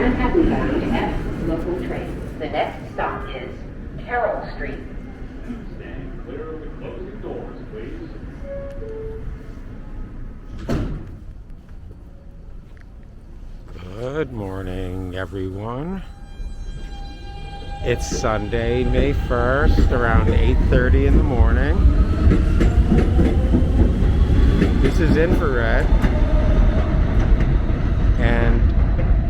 Manhattan bound to F local train. The next stop is Carroll Street. Stand clear of the closing doors, please. Good morning, everyone. It's Sunday, May 1st, around 8:30 in the morning. This is Infrared, and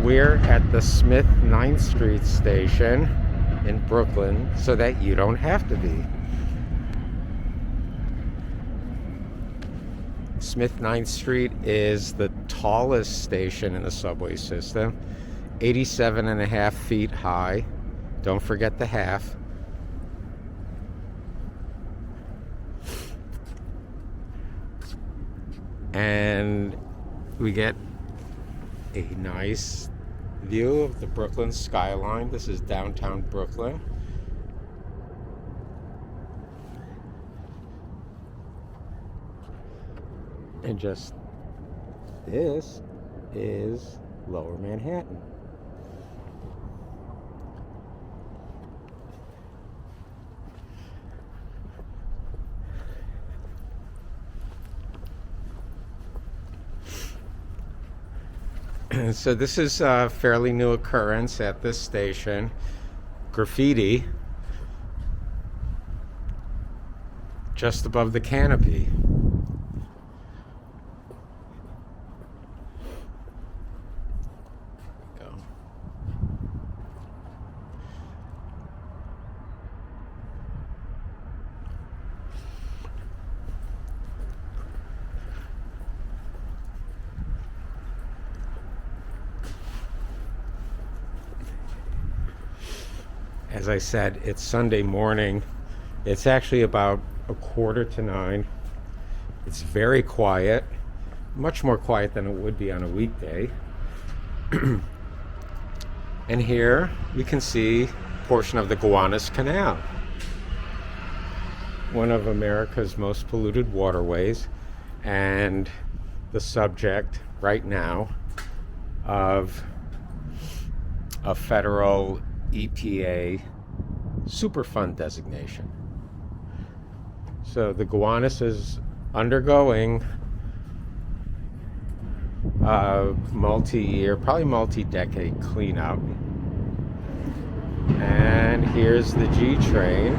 we're at the Smith 9th Street station in Brooklyn so that you don't have to be. Smith 9th Street is the tallest station in the subway system, 87.5 feet high. Don't forget the half. And we get a nice view of the Brooklyn skyline. This is downtown Brooklyn. And just this is Lower Manhattan. So this is a fairly new occurrence at this station. Graffiti just above the canopy. Go. As I said, it's Sunday morning. It's actually about 8:45. It's very quiet, much more quiet than it would be on a weekday. And here we can see a portion of the Gowanus Canal, one of America's most polluted waterways, and the subject right now of a federal EPA Superfund designation. So the Gowanus is undergoing a multi-year, probably multi-decade cleanup. And here's the G train.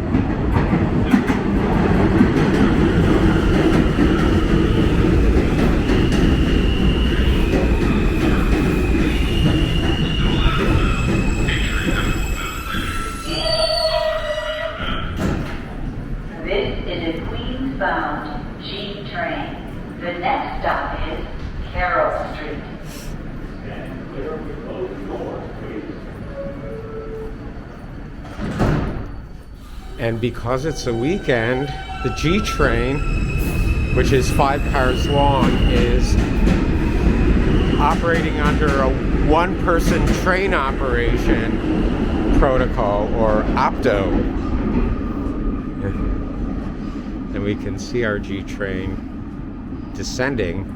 Bound G train. The next stop is Carroll Street. Stand clear of the closing doors, please. And because it's a weekend, the G train, which is 5 cars long, is operating under a one-person train operation protocol, or OPTO. And we can see our G train descending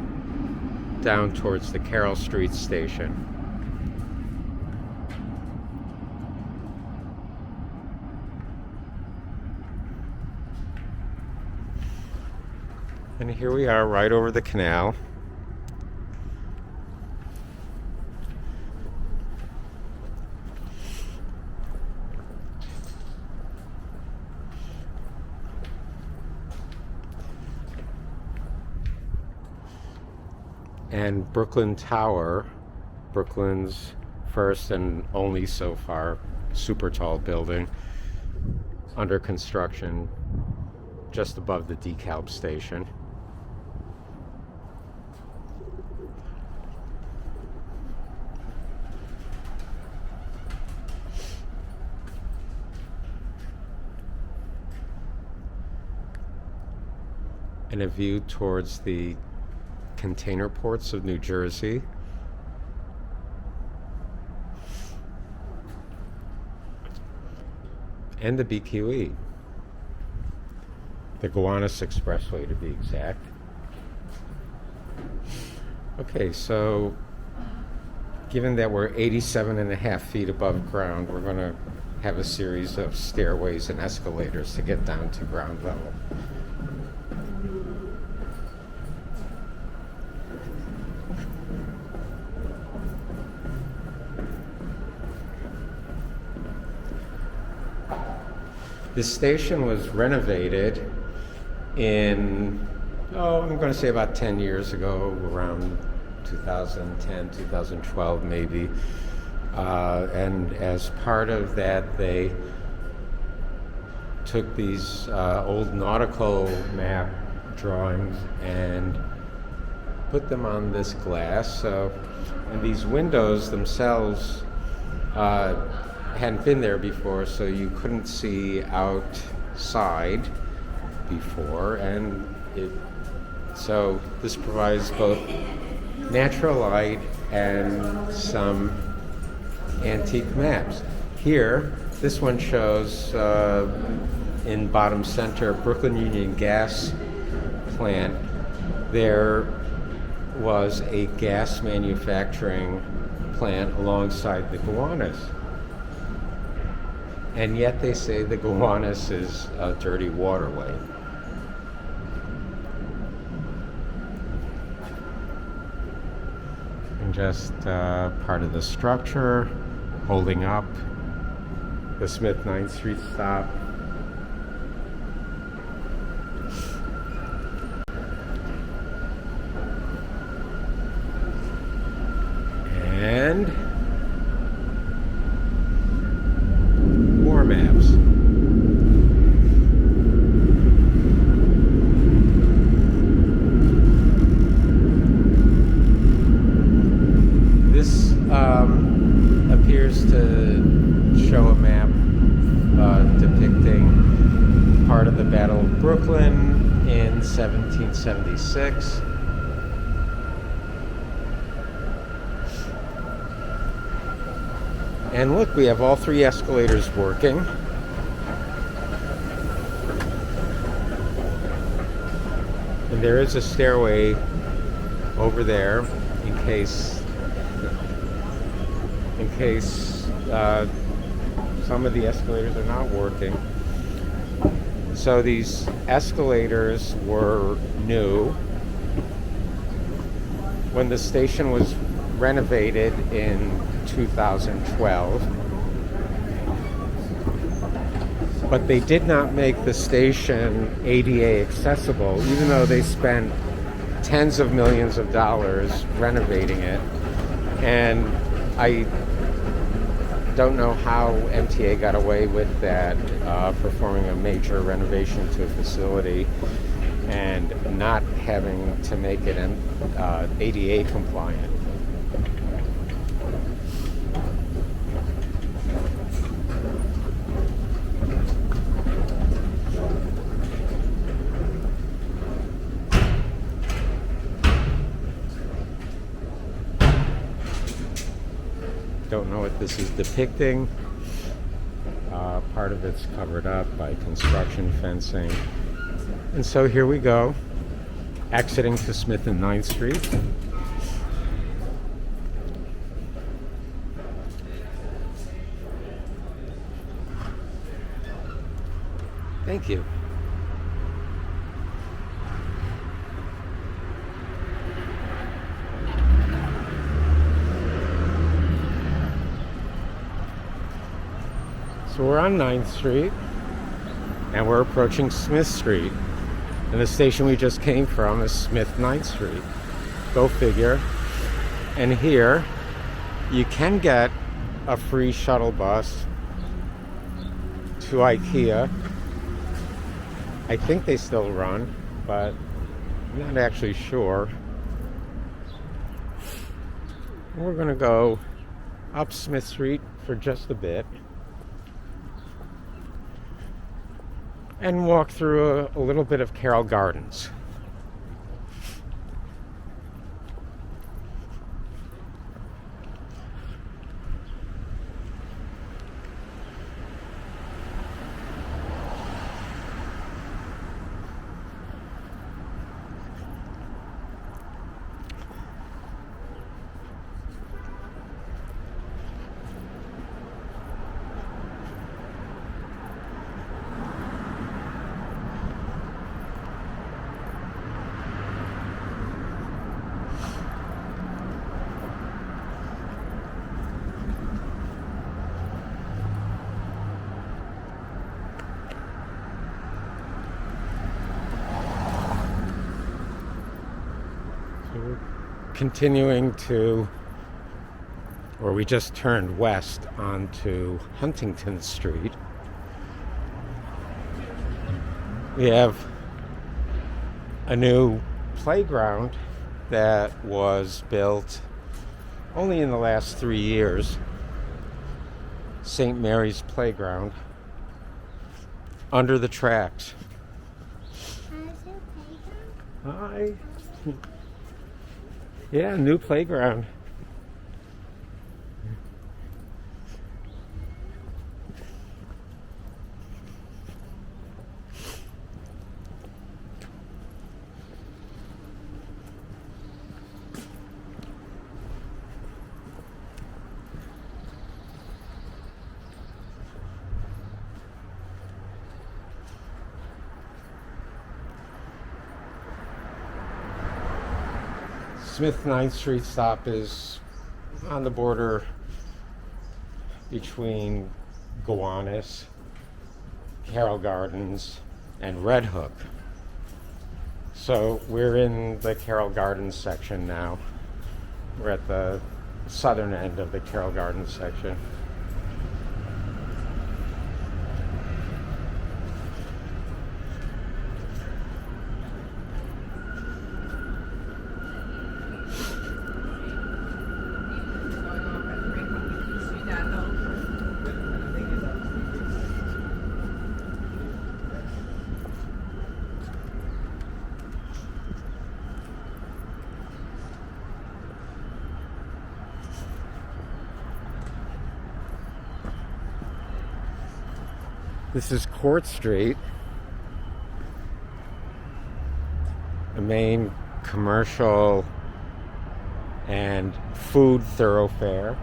down towards the Carroll Street station. And here we are right over the canal. And Brooklyn Tower, Brooklyn's first and only so far super tall building, under construction just above the DeKalb station. And a view towards the container ports of New Jersey. And the BQE, the Gowanus Expressway to be exact. Okay, so given that we're 87.5 feet above ground, we're going to have a series of stairways and escalators to get down to ground level. This station was renovated in, I'm going to say about 10 years ago, around 2010, 2012 maybe. And as part of that, they took these old nautical map drawings and put them on this glass. And these windows themselves hadn't been there before, so you couldn't see outside before, and so this provides both natural light and some antique maps. Here, this one shows in bottom center, Brooklyn Union Gas Plant. There was a gas manufacturing plant alongside the Gowanus. And yet they say the Gowanus is a dirty waterway. And just part of the structure, holding up the Smith 9th Street stop. And more maps. This appears to show a map depicting part of the Battle of Brooklyn in 1776. And look, we have all three escalators working. And there is a stairway over there in case some of the escalators are not working. So these escalators were new. When the station was renovated in 2012, but they did not make the station ADA accessible, even though they spent tens of millions of dollars renovating it. And I don't know how MTA got away with that, performing a major renovation to a facility and not having to make it ADA compliant. Don't know what this is depicting. Part of it's covered up by construction fencing. And so here we go, exiting to Smith and 9th Street. Thank you. So we're on 9th Street, and we're approaching Smith Street. And the station we just came from is Smith 9th Street. Go figure. And here, you can get a free shuttle bus to IKEA. I think they still run, but I'm not actually sure. We're gonna go up Smith Street for just a bit and walk through a little bit of Carroll Gardens. continuing to, or we just turned west onto Huntington Street. We have a new playground that was built only in the last 3 years. St. Mary's Playground under the tracks. Hi. Yeah, new playground. Smith 9th Street stop is on the border between Gowanus, Carroll Gardens, and Red Hook. So we're in the Carroll Gardens section now. We're at the southern end of the Carroll Gardens section. This is Court Street, a main commercial and food thoroughfare.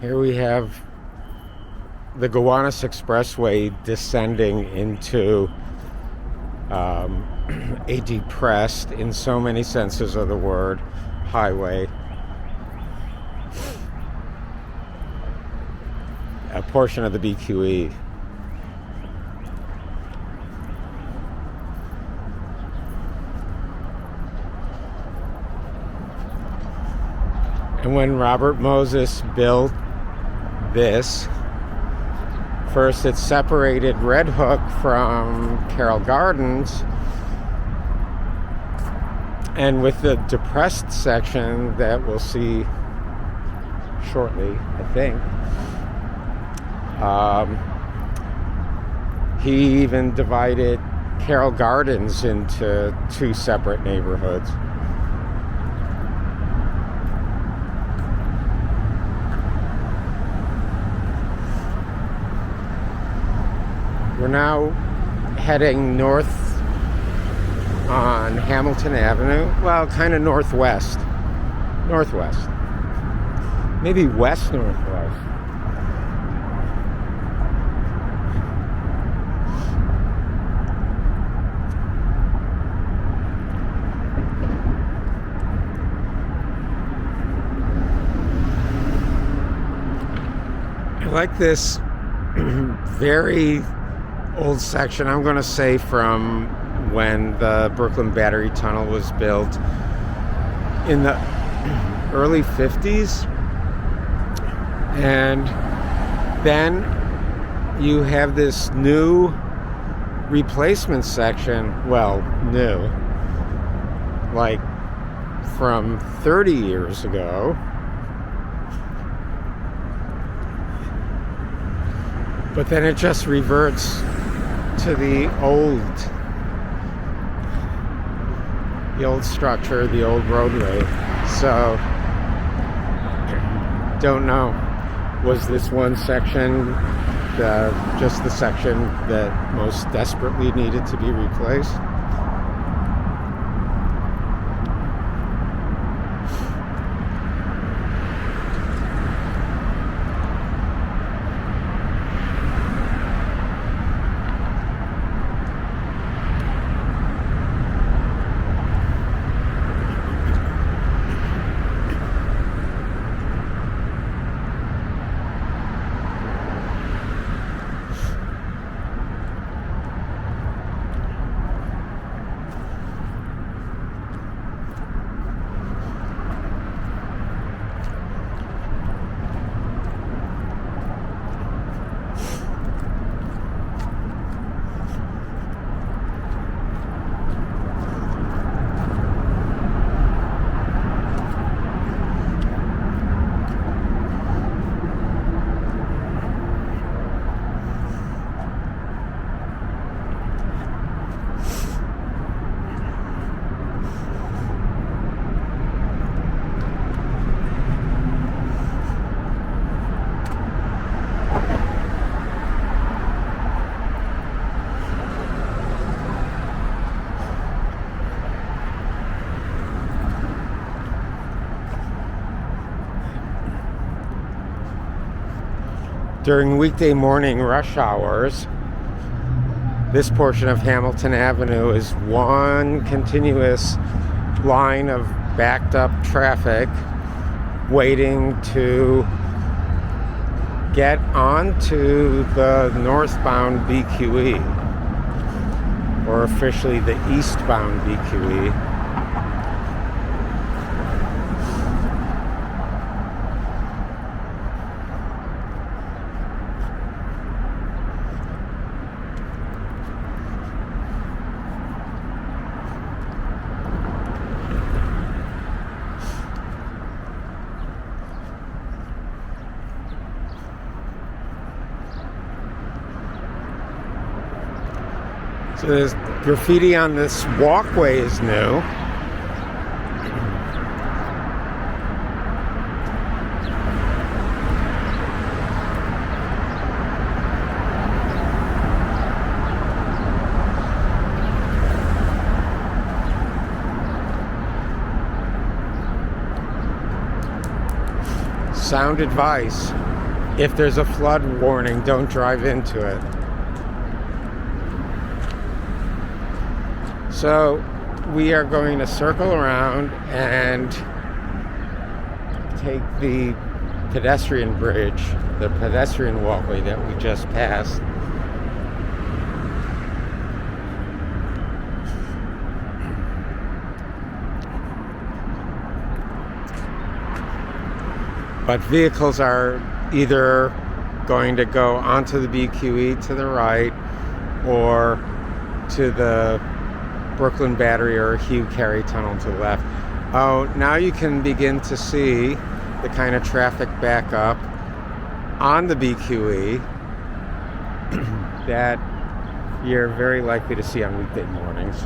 Here we have the Gowanus Expressway descending into a depressed, in so many senses of the word, highway. A portion of the BQE. And when Robert Moses built this, first it separated Red Hook from Carroll Gardens, and with the depressed section that we'll see shortly, I think, he even divided Carroll Gardens into two separate neighborhoods. We're now heading north on Hamilton Avenue. Well, kind of northwest. Northwest. Maybe west-northwest. I like this very old section, I'm going to say from when the Brooklyn Battery Tunnel was built in the early 50s. And then you have this new replacement section, well, new, like from 30 years ago. But then it just reverts to the old structure, the old roadway. So, don't know. Was this one section just the section that most desperately needed to be replaced? During weekday morning rush hours, this portion of Hamilton Avenue is one continuous line of backed up traffic waiting to get onto the northbound BQE, or officially the eastbound BQE. So there's graffiti on this walkway is new. Sound advice: if there's a flood warning, don't drive into it. So we are going to circle around and take the pedestrian bridge, the pedestrian walkway that we just passed. But vehicles are either going to go onto the BQE to the right or to the Brooklyn Battery or Hugh Carey Tunnel to the left. Oh, now you can begin to see the kind of traffic backup on the BQE that you're very likely to see on weekday mornings.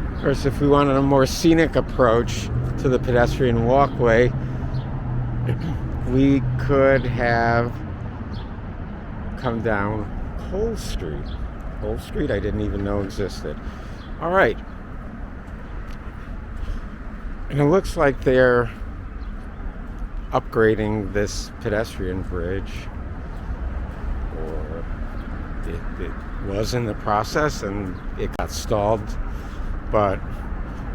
Of course, if we wanted a more scenic approach to the pedestrian walkway, we could have come down Cole Street. Cole Street, I didn't even know existed. All right. And it looks like they're upgrading this pedestrian bridge, or it was in the process and it got stalled, but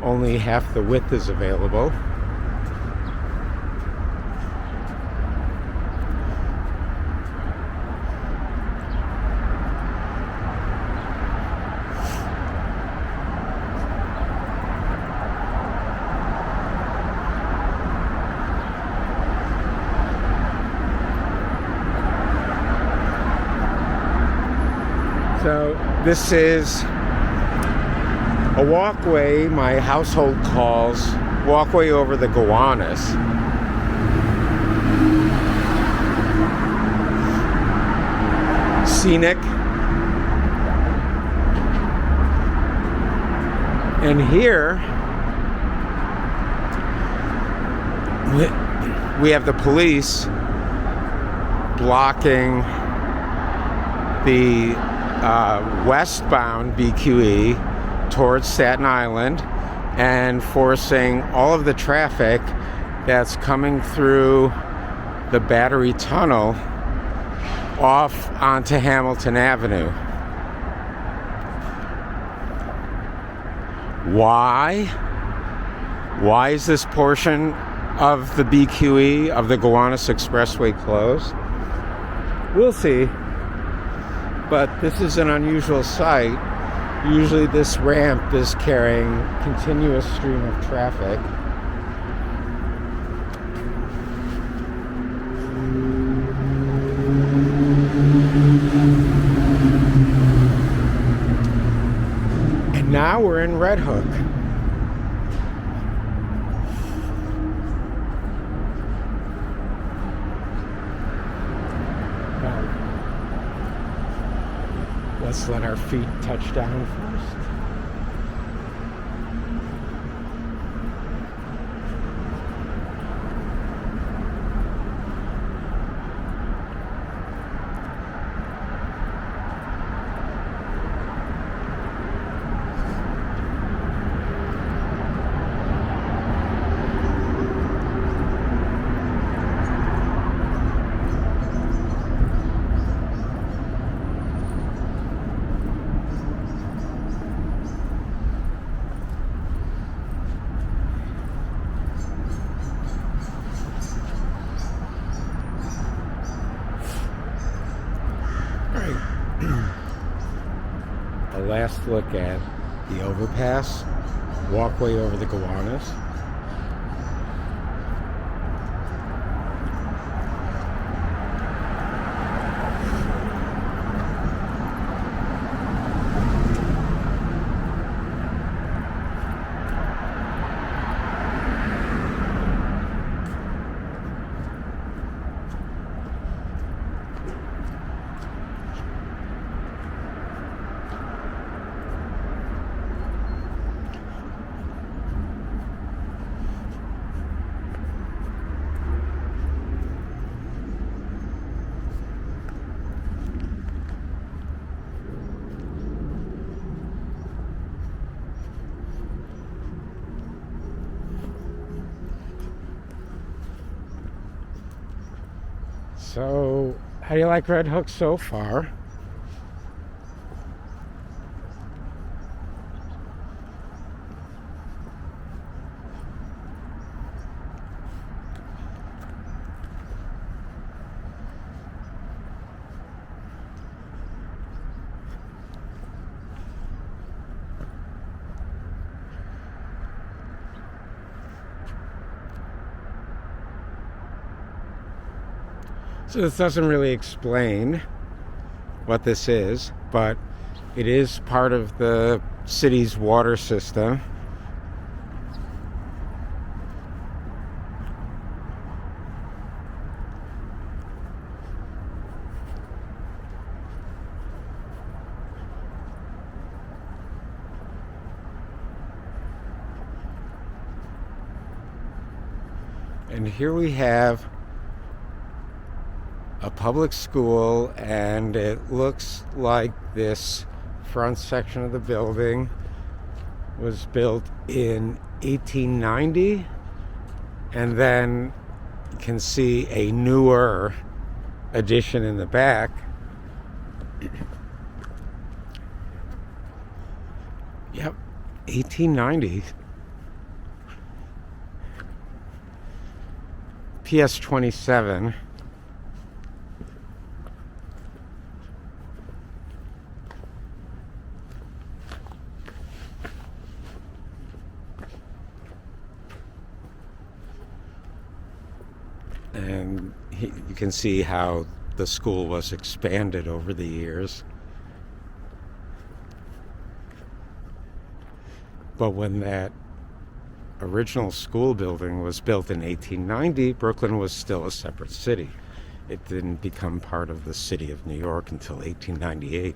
only half the width is available. So this is a walkway my household calls walkway over the Gowanus. Scenic. And here we have the police blocking the westbound BQE towards Staten Island and forcing all of the traffic that's coming through the Battery Tunnel off onto Hamilton Avenue. Why? Why is this portion of the BQE of the Gowanus Expressway closed? We'll see. But this is an unusual sight. Usually this ramp is carrying continuous stream of traffic. And now we're in Red Hook. Let's let our feet touch down first. A last look at the overpass, walkway over the Gowanus. So, how do you like Red Hook so far? So this doesn't really explain what this is, but it is part of the city's water system. And here we have a public school, and it looks like this front section of the building was built in 1890, and then you can see a newer addition in the back. Yep, 1890. PS 27. And you can see how the school was expanded over the years. But when that original school building was built in 1890, Brooklyn was still a separate city. It didn't become part of the city of New York until 1898.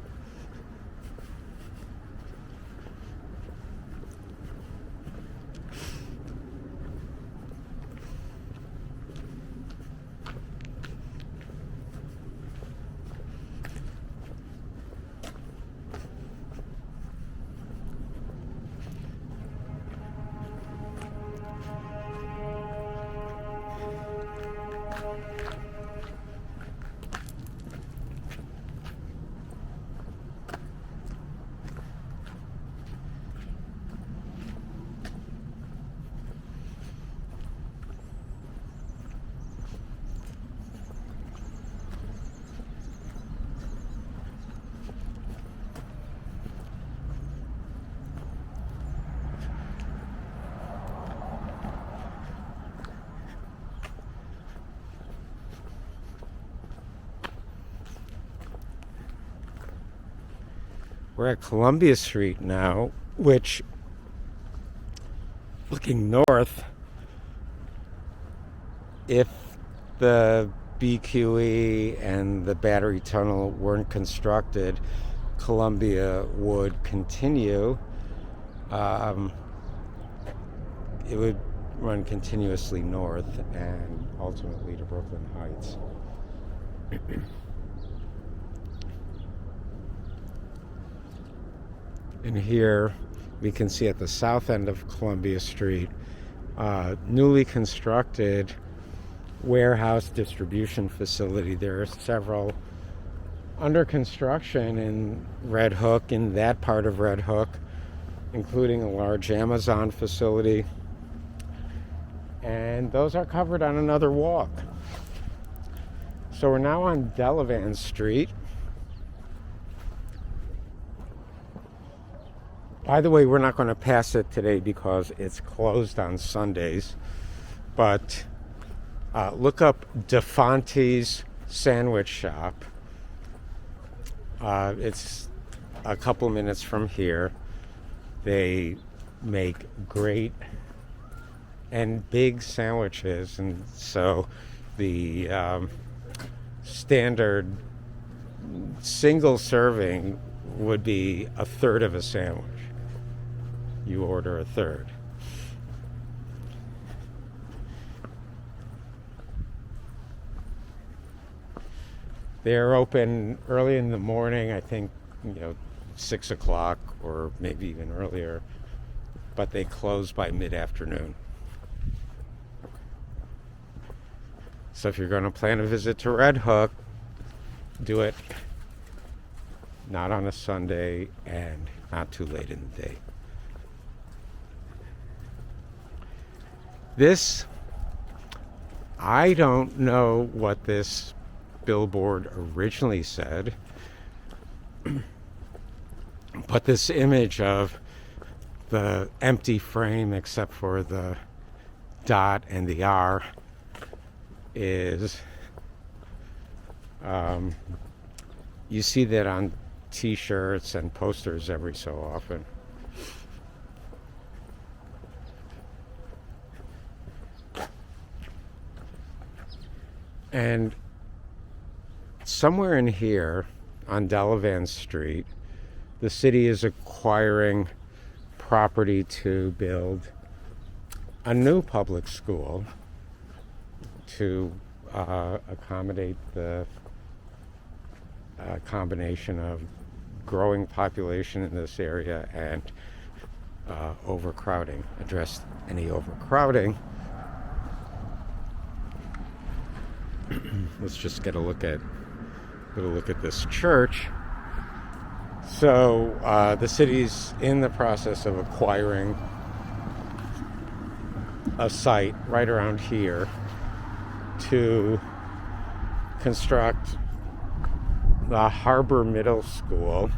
We're at Columbia Street now, which, looking north, if the BQE and the Battery Tunnel weren't constructed, Columbia would continue. It would run continuously north and ultimately to Brooklyn Heights. And here we can see at the south end of Columbia Street, newly constructed warehouse distribution facility. There are several under construction in Red Hook, in that part of Red Hook, including a large Amazon facility. And those are covered on another walk. So we're now on Delavan Street. By the way, we're not going to pass it today because it's closed on Sundays. But look up DeFonte's Sandwich Shop. It's a couple minutes from here. They make great and big sandwiches. And so the standard single serving would be a third of a sandwich. You order a third. They're open early in the morning, I think, 6 o'clock or maybe even earlier, but they close by mid-afternoon. So if you're going to plan a visit to Red Hook, do it not on a Sunday and not too late in the day. This, I don't know what this billboard originally said, but this image of the empty frame except for the dot and the R is, you see that on t-shirts and posters every so often. And somewhere in here on Delavan Street, the city is acquiring property to build a new public school to accommodate the combination of growing population in this area and overcrowding, address any overcrowding. Let's just get a look at this church. So the city's in the process of acquiring a site right around here to construct the Harbor Middle School.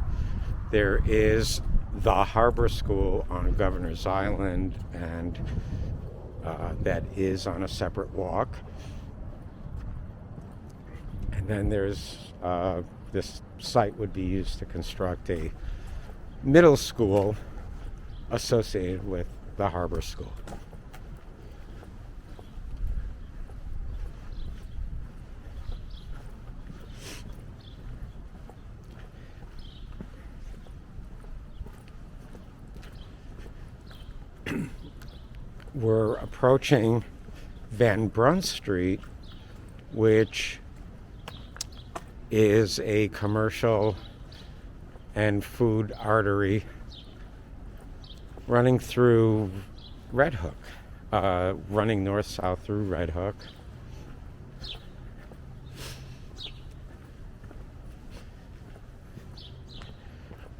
There is the Harbor School on Governor's Island, and that is on a separate walk. And then there's this site would be used to construct a middle school associated with the harbor school. We're approaching Van Brunt Street, which is a commercial and food artery running through Red Hook, running north-south through Red Hook.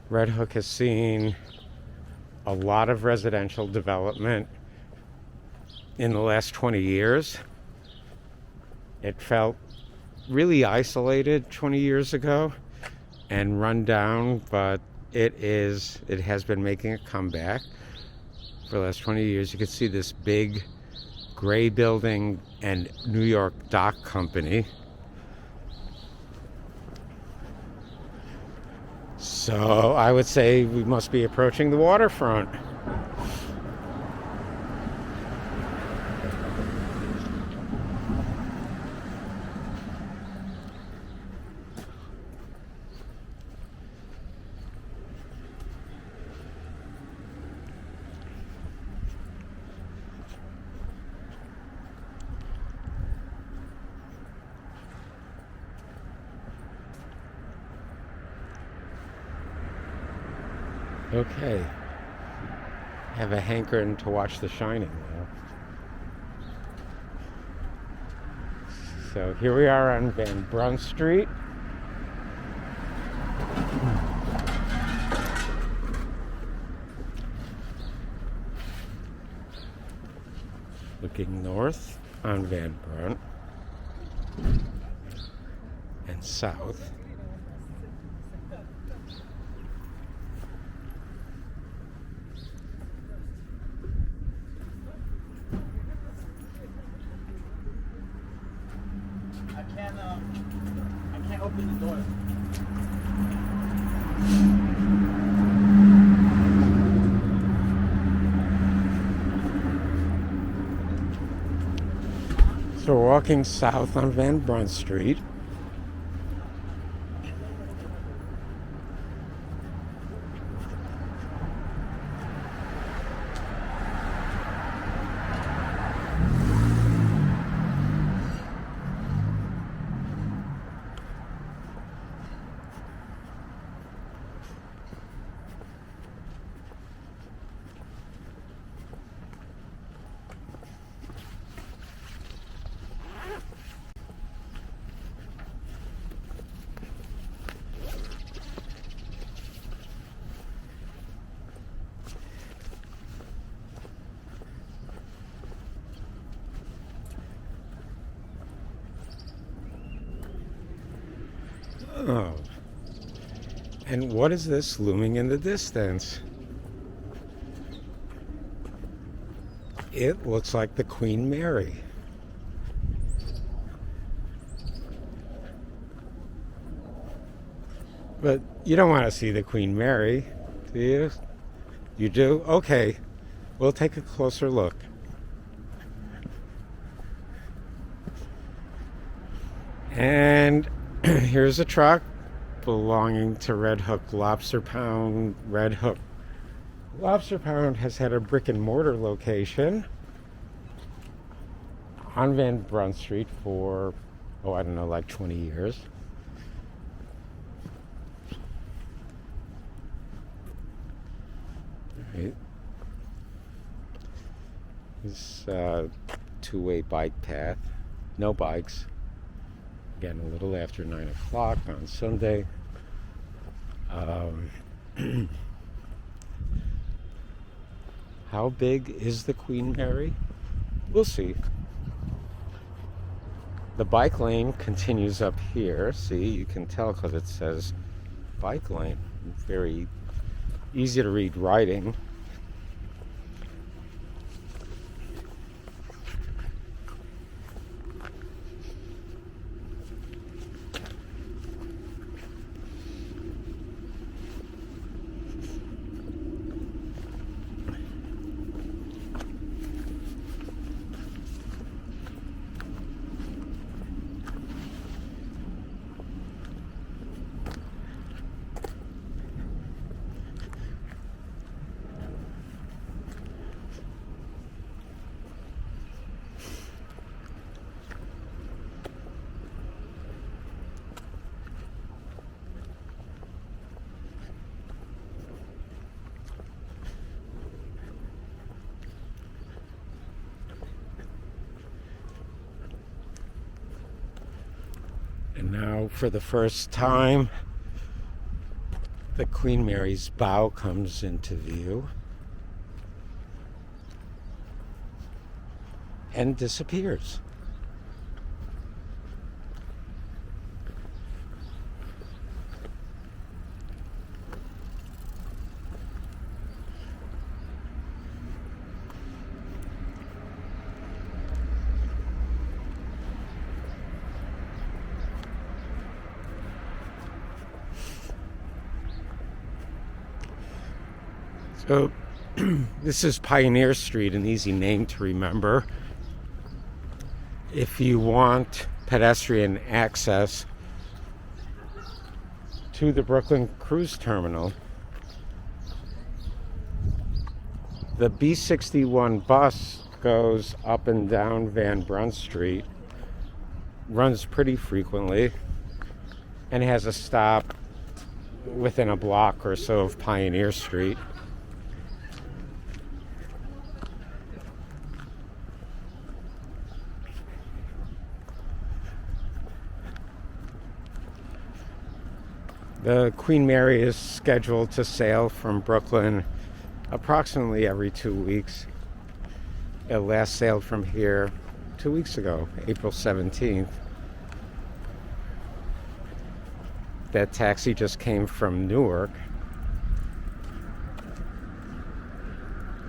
Red Hook has seen a lot of residential development in the last 20 years. It felt really isolated 20 years ago and run down, but it has been making a comeback for the last 20 years. You can see this big gray building and New York Dock Company. So I would say we must be approaching the waterfront. Okay, have a hankering to watch The Shining now. So here we are on Van Brunt Street. Looking north on Van Brunt and south. I can't open the door. So we're walking south on Van Brunt Street. Oh. And what is this looming in the distance? It looks like the Queen Mary. But you don't want to see the Queen Mary, do you? You do? Okay. We'll take a closer look. And here's a truck belonging to Red Hook Lobster Pound. Red Hook Lobster Pound has had a brick and mortar location on Van Brunt Street for, I don't know, like 20 years. Right. This two-way bike path. No bikes. Again, a little after 9 o'clock on Sunday. How big is the Queen Mary? We'll see. The bike lane continues up here. See, you can tell because it says bike lane. Very easy to read writing. And now, for the first time, the Queen Mary's bow comes into view and disappears. So this is Pioneer Street, an easy name to remember. If you want pedestrian access to the Brooklyn Cruise Terminal, the B61 bus goes up and down Van Brunt Street, runs pretty frequently, and has a stop within a block or so of Pioneer Street. The Queen Mary is scheduled to sail from Brooklyn approximately every 2 weeks. It last sailed from here 2 weeks ago, April 17th. That taxi just came from Newark,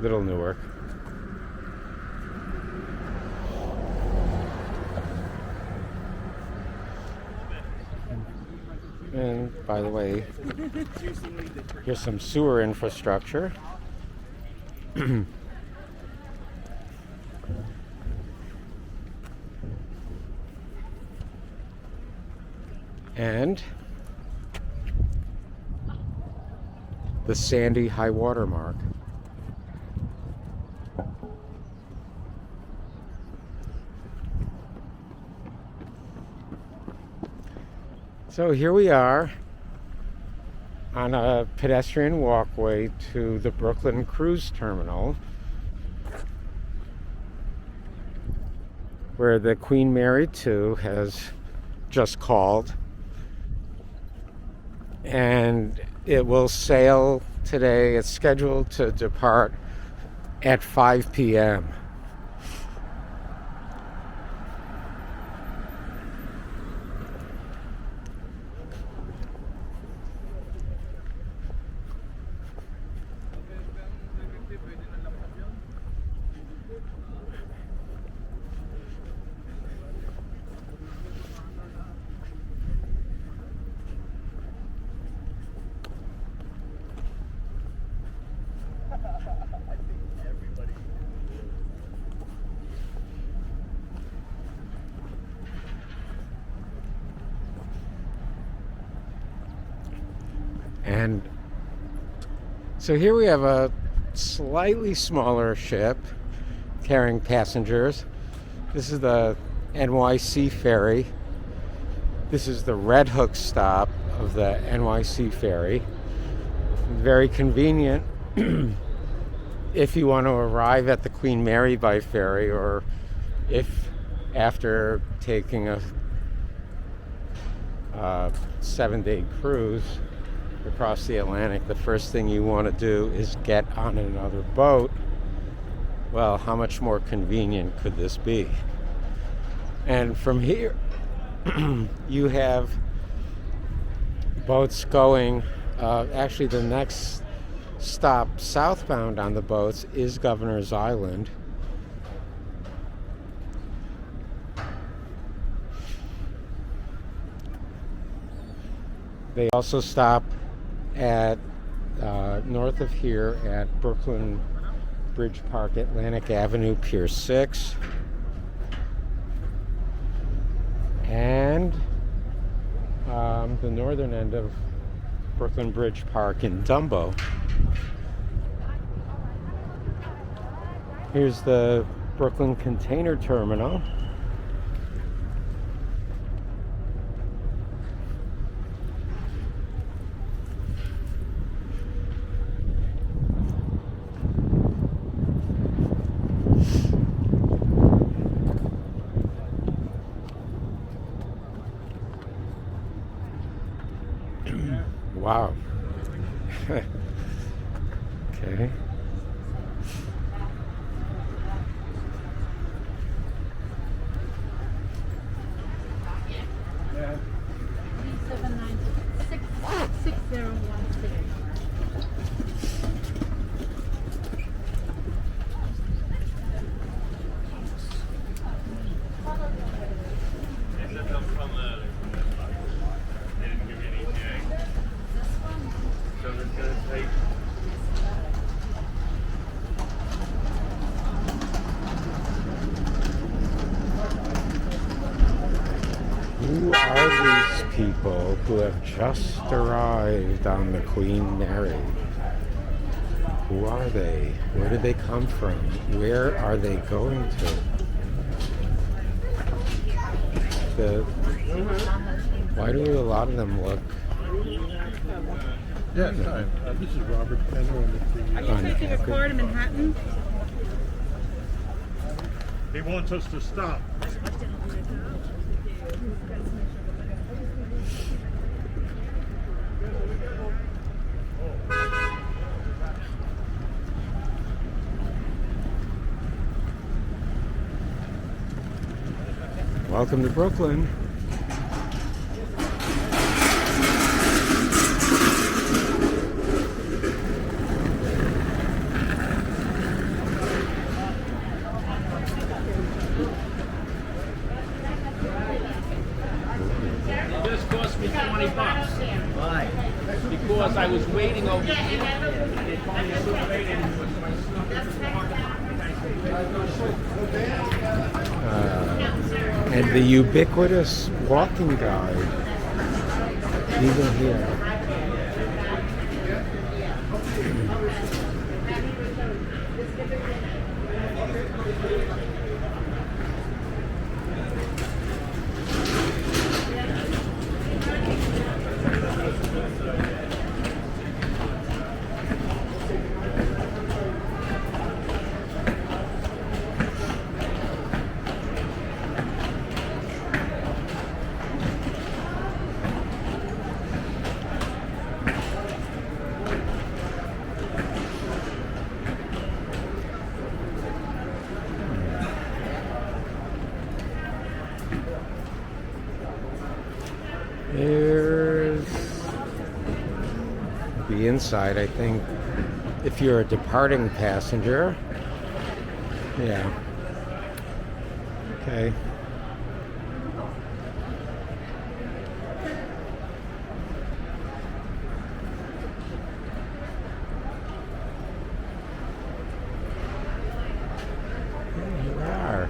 Little Newark. And by the way, here's some sewer infrastructure. And the Sandy high water mark. So here we are on a pedestrian walkway to the Brooklyn Cruise Terminal, where the Queen Mary 2 has just called, and it will sail today. It's scheduled to depart at 5 p.m. And so here we have a slightly smaller ship carrying passengers. This is the NYC ferry. This is the Red Hook stop of the NYC ferry. Very convenient if you want to arrive at the Queen Mary by ferry, or if after taking a 7-day cruise across the Atlantic, the first thing you want to do is get on another boat. Well, how much more convenient could this be? And from here, you have boats going. Actually, the next stop southbound on the boats is Governor's Island. They also stop at north of here at Brooklyn Bridge Park, Atlantic Avenue, Pier 6, and the northern end of Brooklyn Bridge Park in Dumbo. Here's the Brooklyn Container Terminal. Okay. Who are these people who have just arrived on the Queen Mary? Who are they? Where did they come from? Where are they going to? Why do a lot of them look? Yeah, this is Robert Penner. Are you taking a car to Manhattan? He wants us to stop. Welcome to Brooklyn. This cost me $20. Why? Because I was waiting over here. They told me I couldn't wait anymore, so I snuck into the parking lot. And the ubiquitous walking guide, even here. Here's the inside, I think, if you're a departing passenger. Yeah. Okay. Here you are.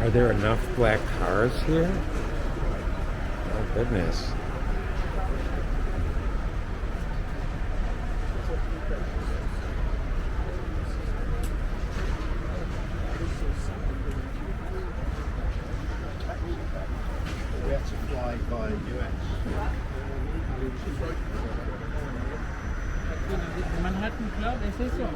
Are there enough black cars here? Oh goodness. We have to fly by US. Manhattan Club, es eso.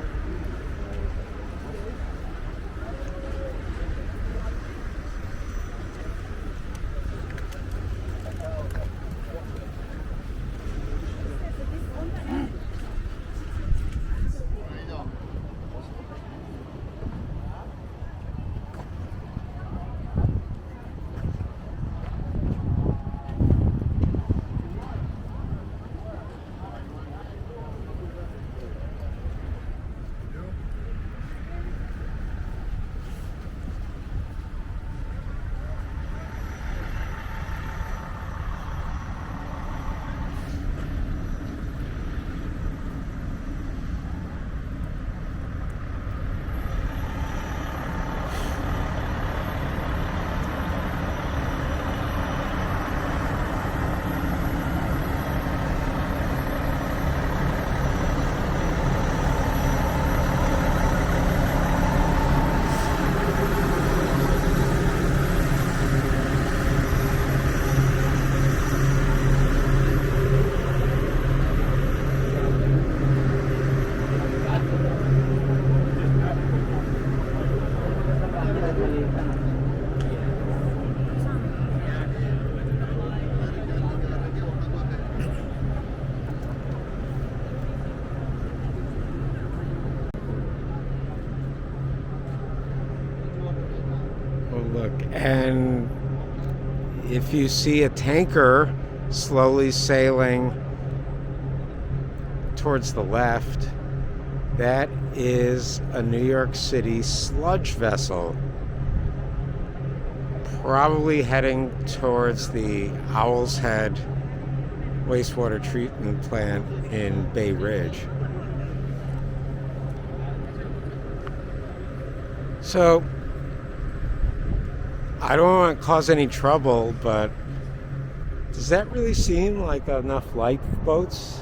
Look, and if you see a tanker slowly sailing towards the left, that is a New York City sludge vessel, probably heading towards the Owl's Head wastewater treatment plant in Bay Ridge. So, I don't want to cause any trouble, but does that really seem like enough lifeboats?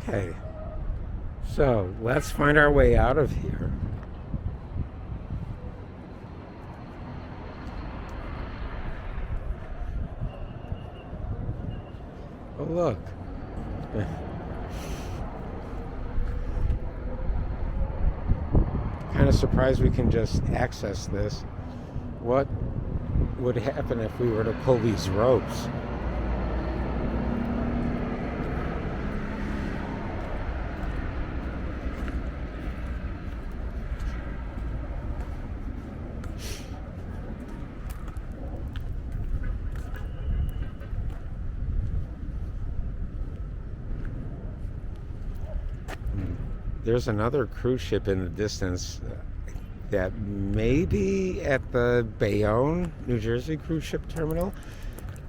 Okay, so let's find our way out of here. Oh, look. Kind of surprised we can just access this. What would happen if we were to pull these ropes? There's another cruise ship in the distance that may be at the Bayonne, New Jersey cruise ship terminal.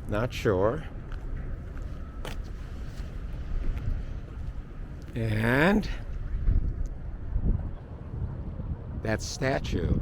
Not sure. And that statue.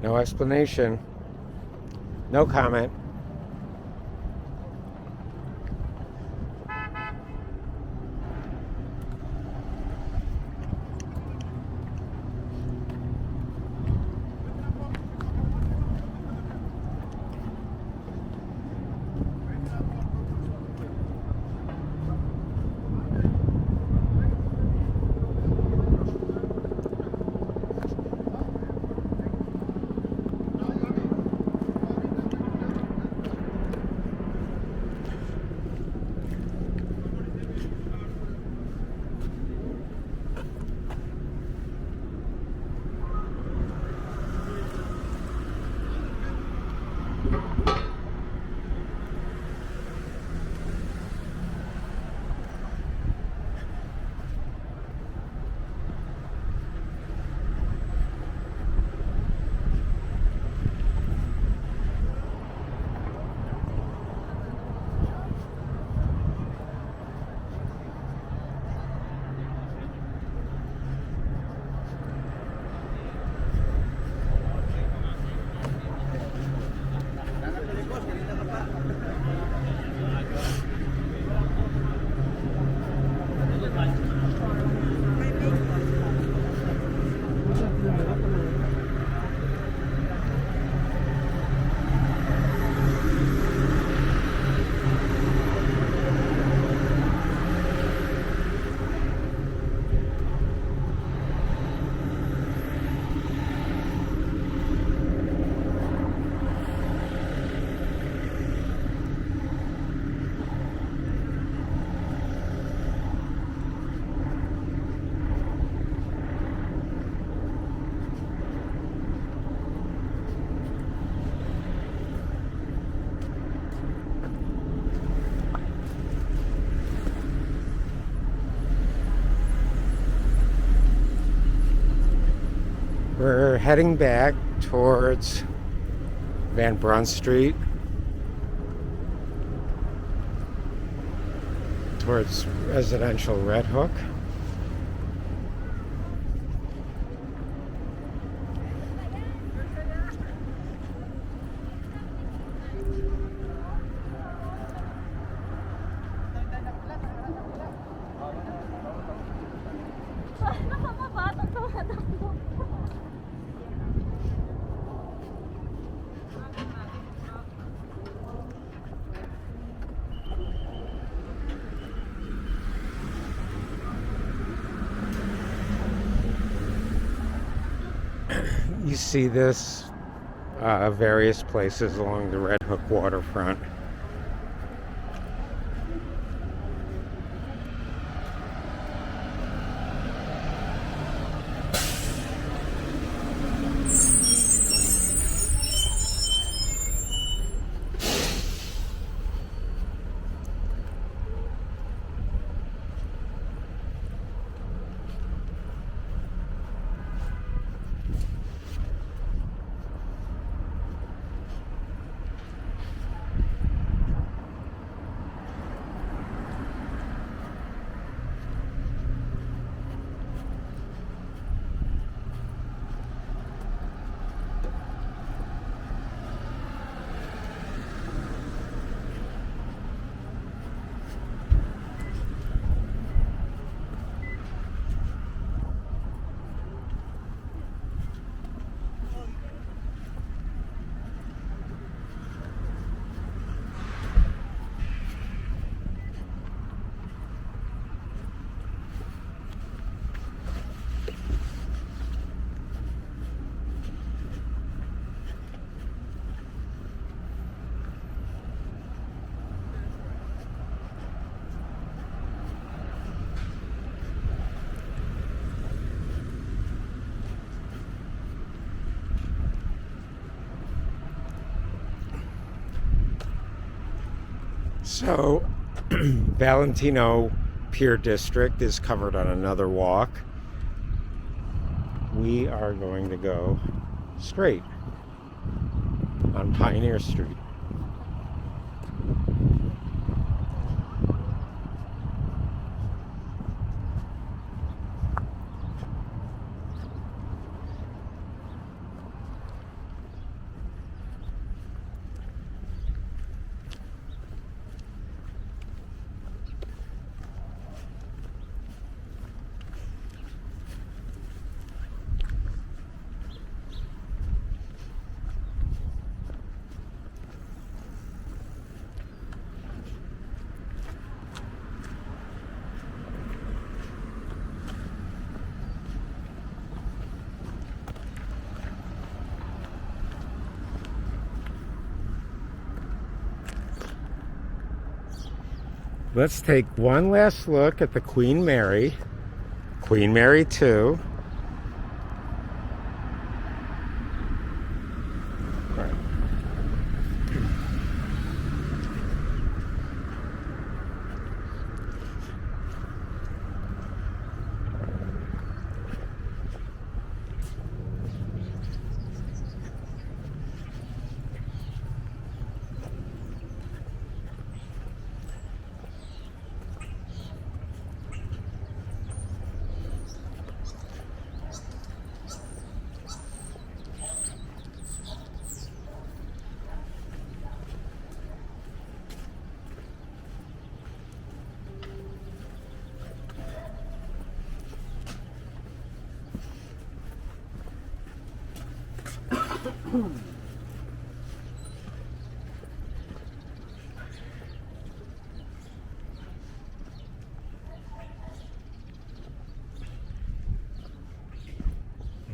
No explanation. No comment. We're heading back towards Van Brunt Street, towards residential Red Hook. You see this various places along the Red Hook waterfront. So, Valentino Pier District is covered on another walk. We are going to go straight on Pioneer Street. Let's take one last look at the Queen Mary 2.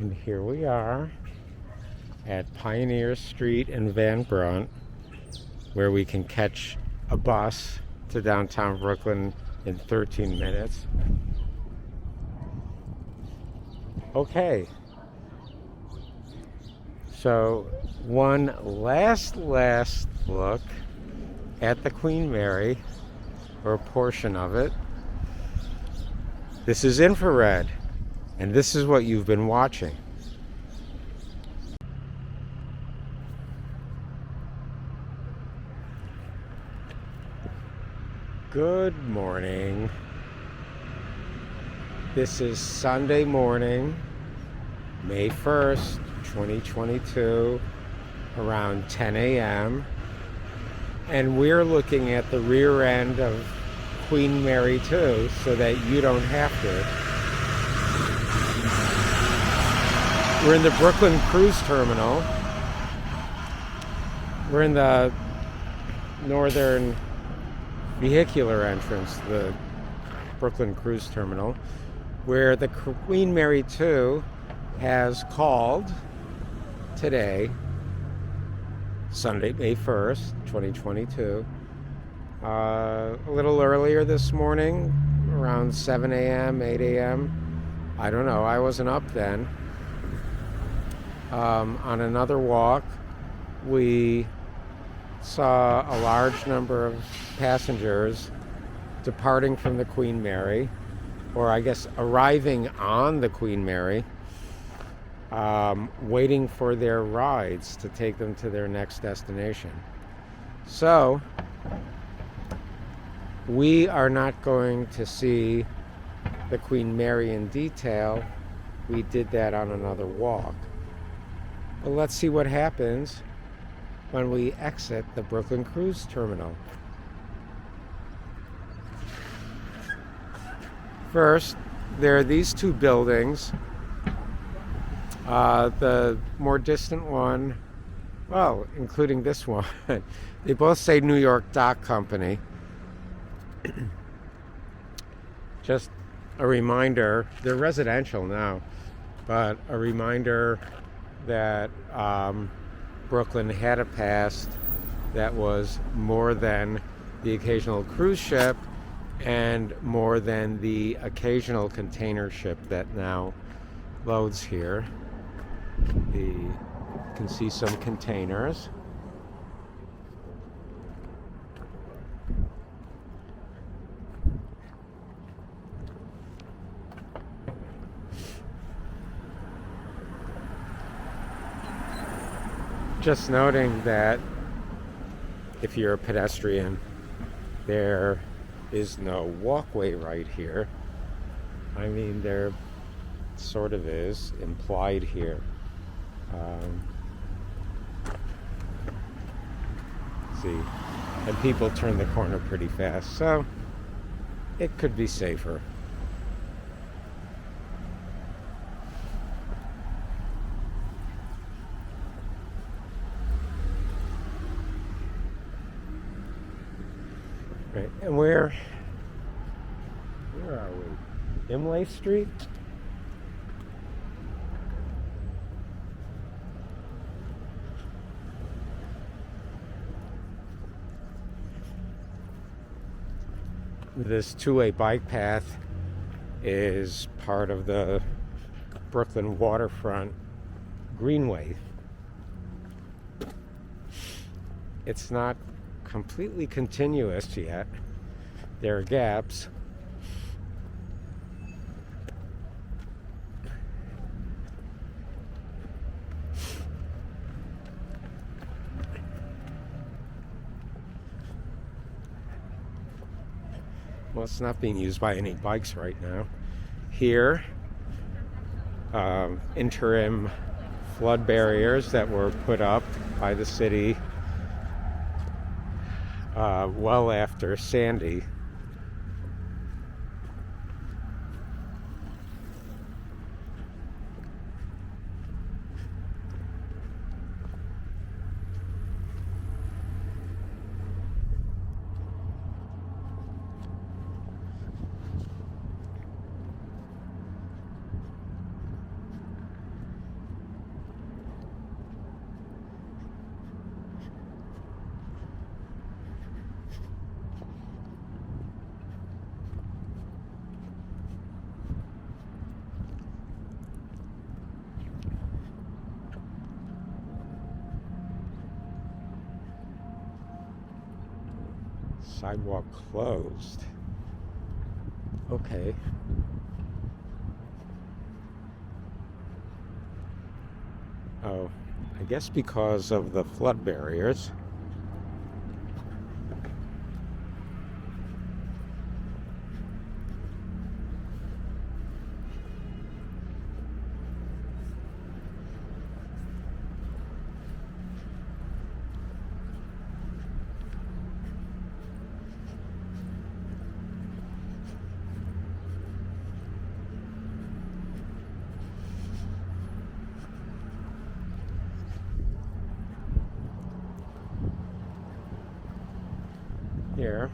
And here we are at Pioneer Street in Van Brunt, where we can catch a bus to downtown Brooklyn in 13 minutes. Okay. So one last look at the Queen Mary, or a portion of it. This is infrared, and this is what you've been watching. Good morning. This is Sunday morning, May 1st, 2022, around 10 a.m. And we're looking at the rear end of Queen Mary 2 so that you don't have to. We're in the Brooklyn Cruise Terminal. We're in the northern vehicular entrance, the Brooklyn Cruise Terminal, where the Queen Mary 2 has called today, Sunday, May 1st, 2022. A little earlier this morning, around 7 a.m., 8 a.m. I don't know, I wasn't up then. On another walk, we saw a large number of passengers departing from the Queen Mary, or I guess arriving on the Queen Mary, waiting for their rides to take them to their next destination. So, we are not going to see the Queen Mary in detail. We did that on another walk. But let's see what happens when we exit the Brooklyn Cruise Terminal. First, there are these two buildings. The more distant one, well, including this one, they both say New York Dock Company. Just a reminder, they're residential now, but a reminder that Brooklyn had a past that was more than the occasional cruise ship and more than the occasional container ship that now loads here. You can see some containers. Just noting that if you're a pedestrian, there is no walkway right here. I mean, there sort of is implied here. See, and people turn the corner pretty fast, so it could be safer. Right, and where are we? Imlay Street? This two-way bike path is part of the Brooklyn waterfront greenway. It's not completely continuous yet. There are gaps. Well, it's not being used by any bikes right now. Here, interim flood barriers that were put up by the city well after Sandy. Sidewalk closed. Okay. Oh, I guess because of the flood barriers. here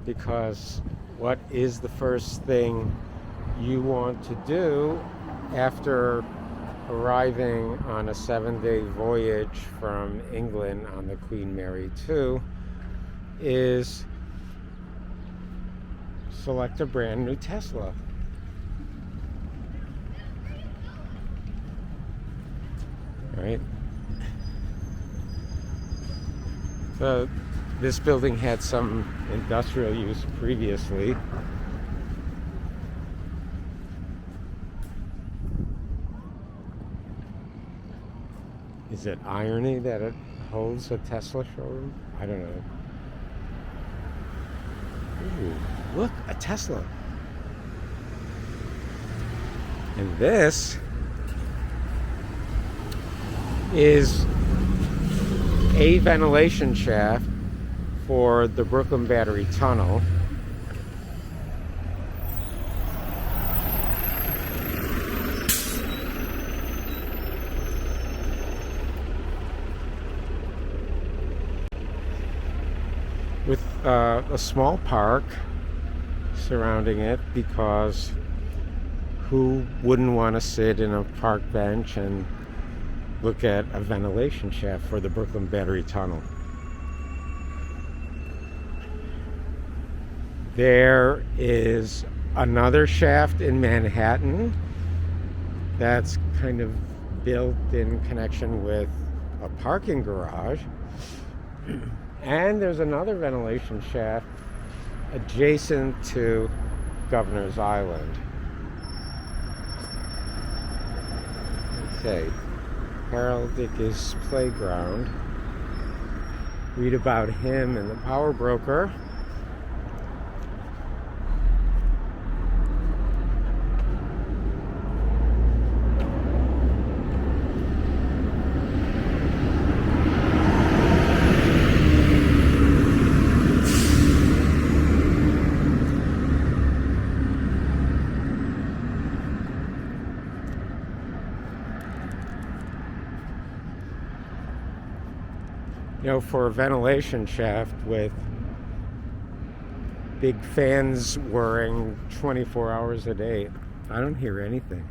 because what is the first thing you want to do after arriving on a 7-day voyage from England on the Queen Mary 2 is select a brand new Tesla. Right? So this building had some industrial use previously. Is it irony that it holds a Tesla showroom? I don't know. Ooh, look, a Tesla. And this is a ventilation shaft for the Brooklyn Battery Tunnel. With a small park surrounding it, because who wouldn't want to sit in a park bench and look at a ventilation shaft for the Brooklyn Battery Tunnel? There is another shaft in Manhattan that's kind of built in connection with a parking garage. And there's another ventilation shaft adjacent to Governor's Island. Okay, Harold Dickey's Playground. Read about him in The Power Broker. You know, for a ventilation shaft with big fans whirring 24 hours a day, I don't hear anything.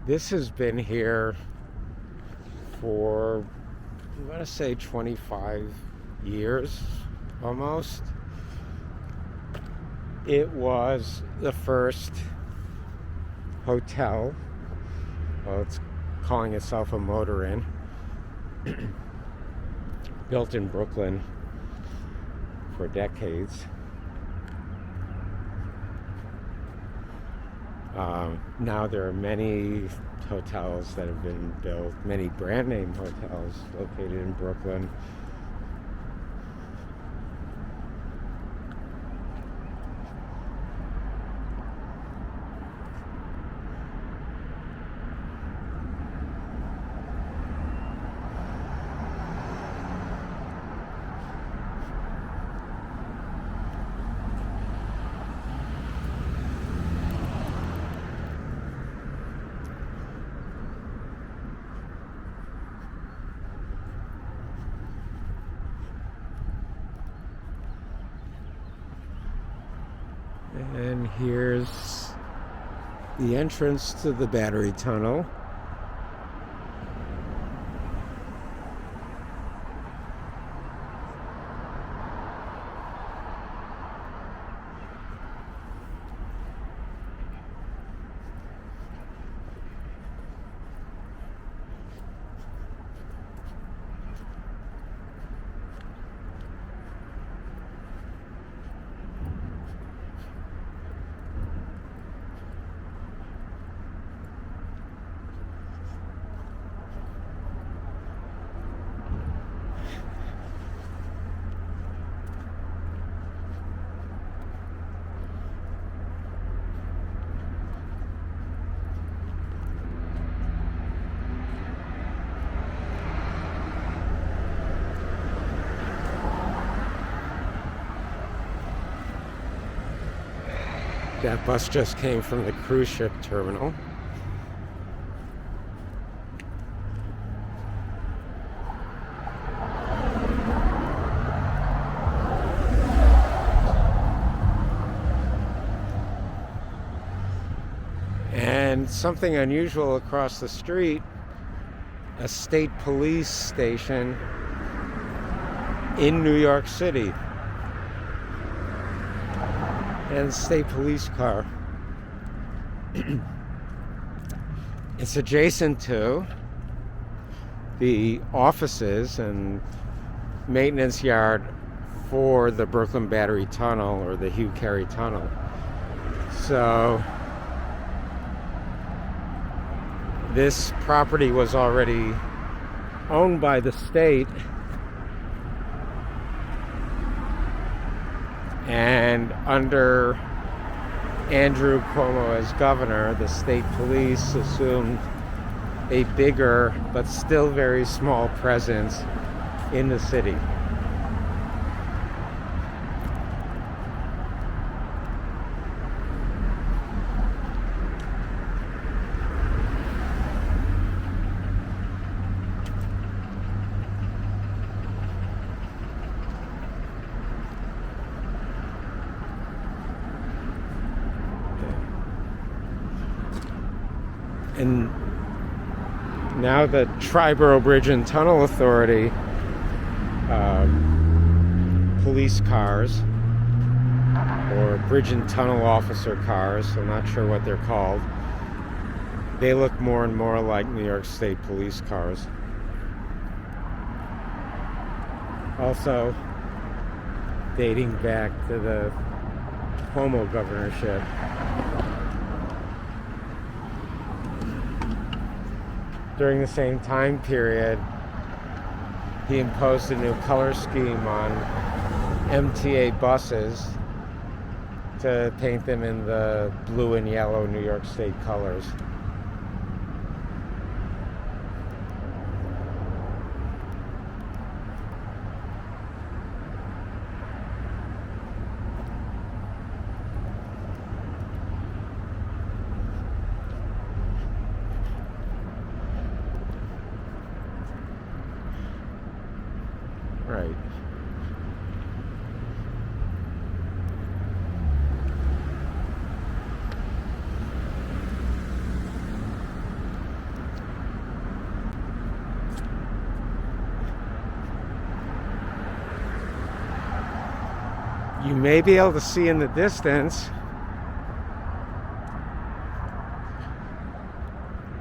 This has been here for, I'm going to say 25 years almost. It was the first hotel, well, it's calling itself a motor inn, built in Brooklyn for decades. Now there are many hotels that have been built, many brand name hotels located in Brooklyn. And here's the entrance to the battery tunnel. That bus just came from the cruise ship terminal. And something unusual across the street, a state police station in New York City. And state police car. It's adjacent to the offices and maintenance yard for the Brooklyn Battery Tunnel or the Hugh Carey Tunnel. So this property was already owned by the state, and under Andrew Cuomo as governor, the state police assumed a bigger but still very small presence in the city. And now the Triborough Bridge and Tunnel Authority police cars, or bridge and tunnel officer cars, I'm not sure what they're called, they look more and more like New York State police cars. Also dating back to the Cuomo governorship. During the same time period, he imposed a new color scheme on MTA buses to paint them in the blue and yellow New York State colors. Right. You may be able to see in the distance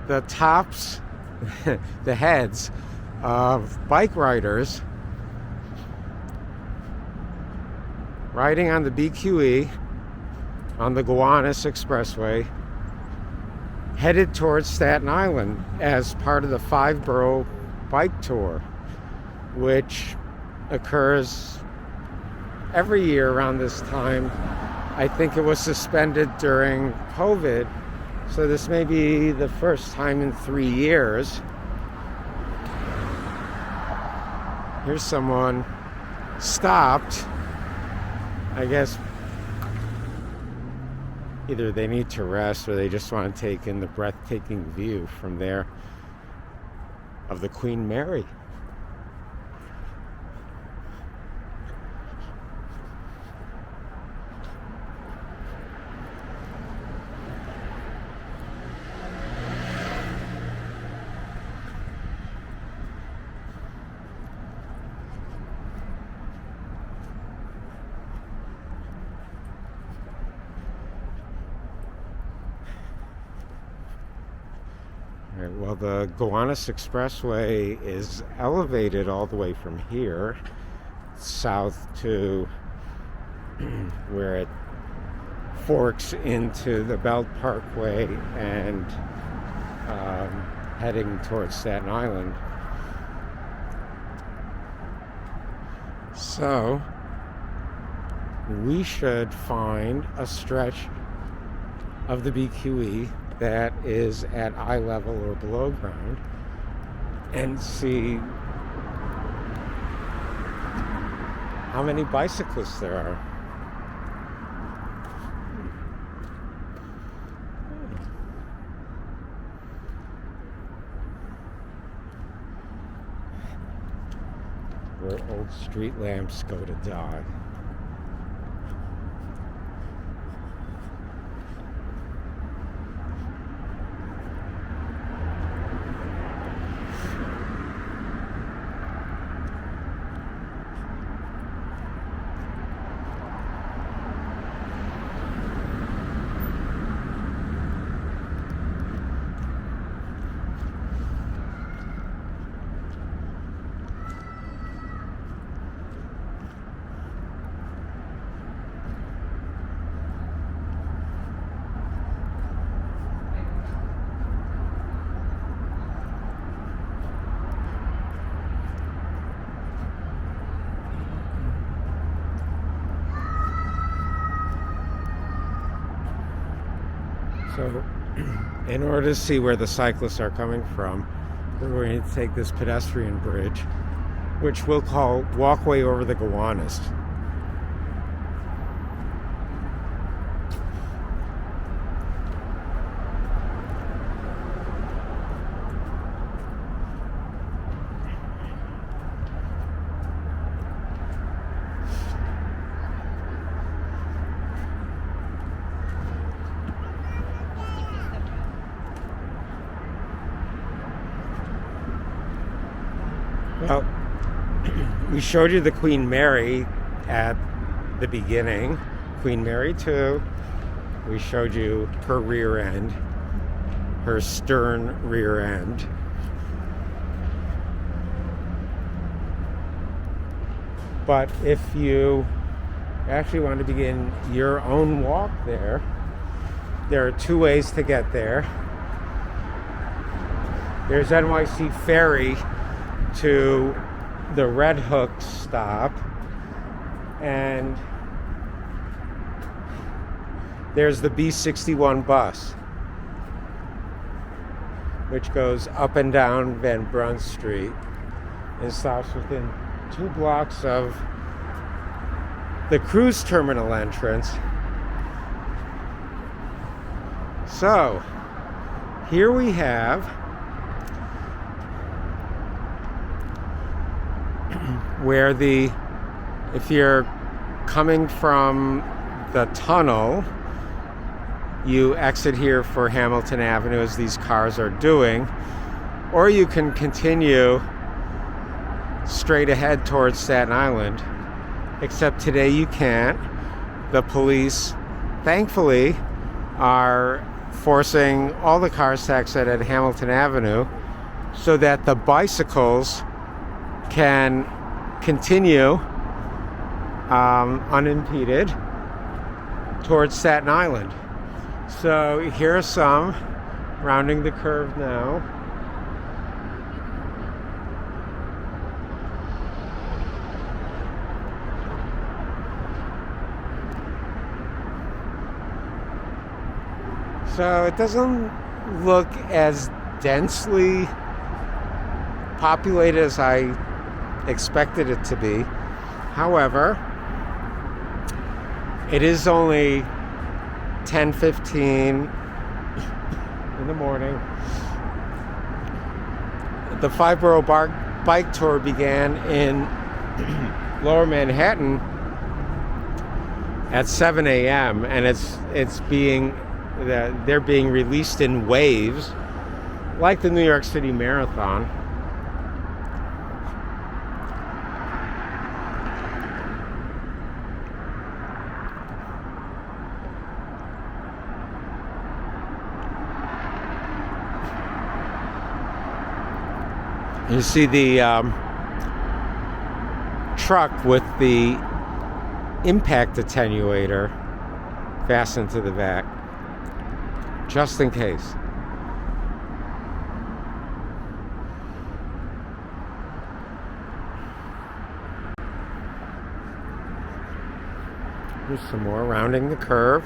the tops, the heads of bike riders riding on the BQE on the Gowanus Expressway, headed towards Staten Island as part of the Five Boro Bike Tour, which occurs every year around this time. I think it was suspended during COVID, so this may be the first time in 3 years. Here's someone stopped. I guess either they need to rest or they just want to take in the breathtaking view from there of the Queen Mary. Well, the Gowanus Expressway is elevated all the way from here south to where it forks into the Belt Parkway and heading towards Staten Island. So we should find a stretch of the BQE that is at eye level or below ground and see how many bicyclists there are. where old street lamps go to die. So, in order to see where the cyclists are coming from, we're going to take this pedestrian bridge, which we'll call Walkway over the Gowanus. Well, we showed you the Queen Mary at the beginning. Queen Mary 2. We showed you her rear end, her stern rear end. But if you actually want to begin your own walk there are two ways to get there. There's NYC Ferry to the Red Hook stop, and there's the B61 bus, which goes up and down Van Brunt Street and stops within 2 blocks of the cruise terminal entrance. So here we have where if you're coming from the tunnel, you exit here for Hamilton Avenue, as these cars are doing, or you can continue straight ahead towards Staten Island, except today you can't. The police, thankfully, are forcing all the cars to exit at Hamilton Avenue so that the bicycles can continue unimpeded towards Staten Island. So here are some rounding the curve now. So it doesn't look as densely populated as I expected it to be. However, it is only 10:15 in the morning. The Five Boro Bike Tour began in Lower Manhattan at 7 a.m. and they're being released in waves, like the New York City Marathon. You see the truck with the impact attenuator fastened to the back, just in case. Here's some more rounding the curve.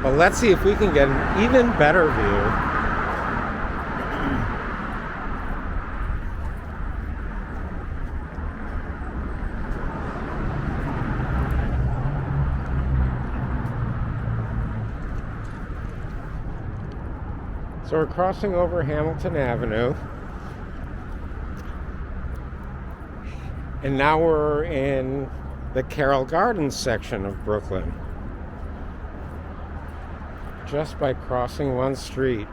But let's see if we can get an even better view. So we're crossing over Hamilton Avenue. And now we're in the Carroll Gardens section of Brooklyn. Just by crossing one street.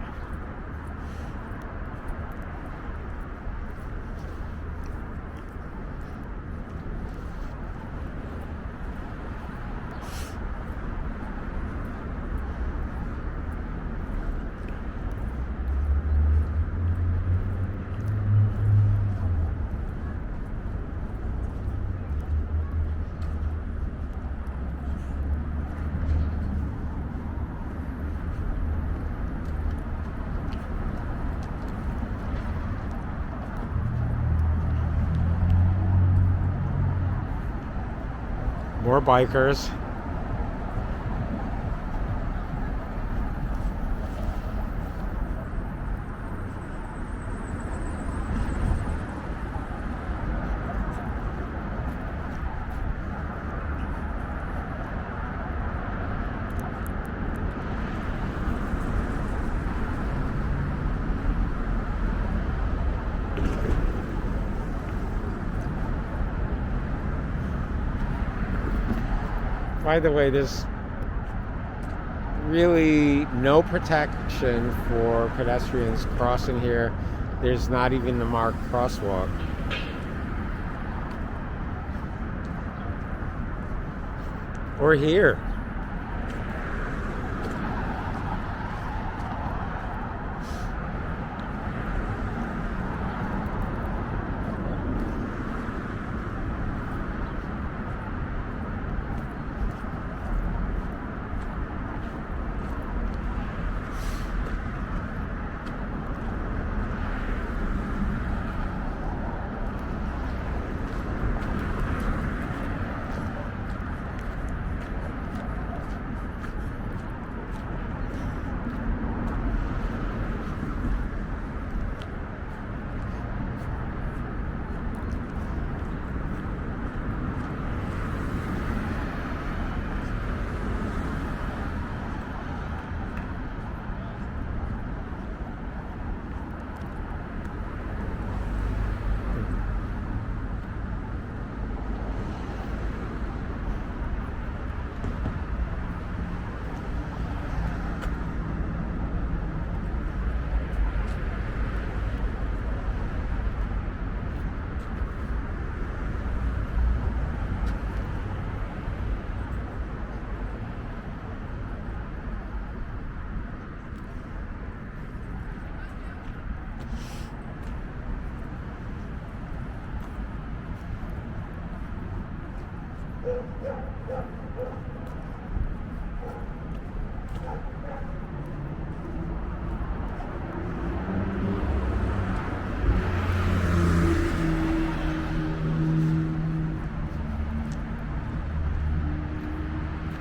More bikers. By the way, there's really no protection for pedestrians crossing here. There's not even a marked crosswalk. Or here.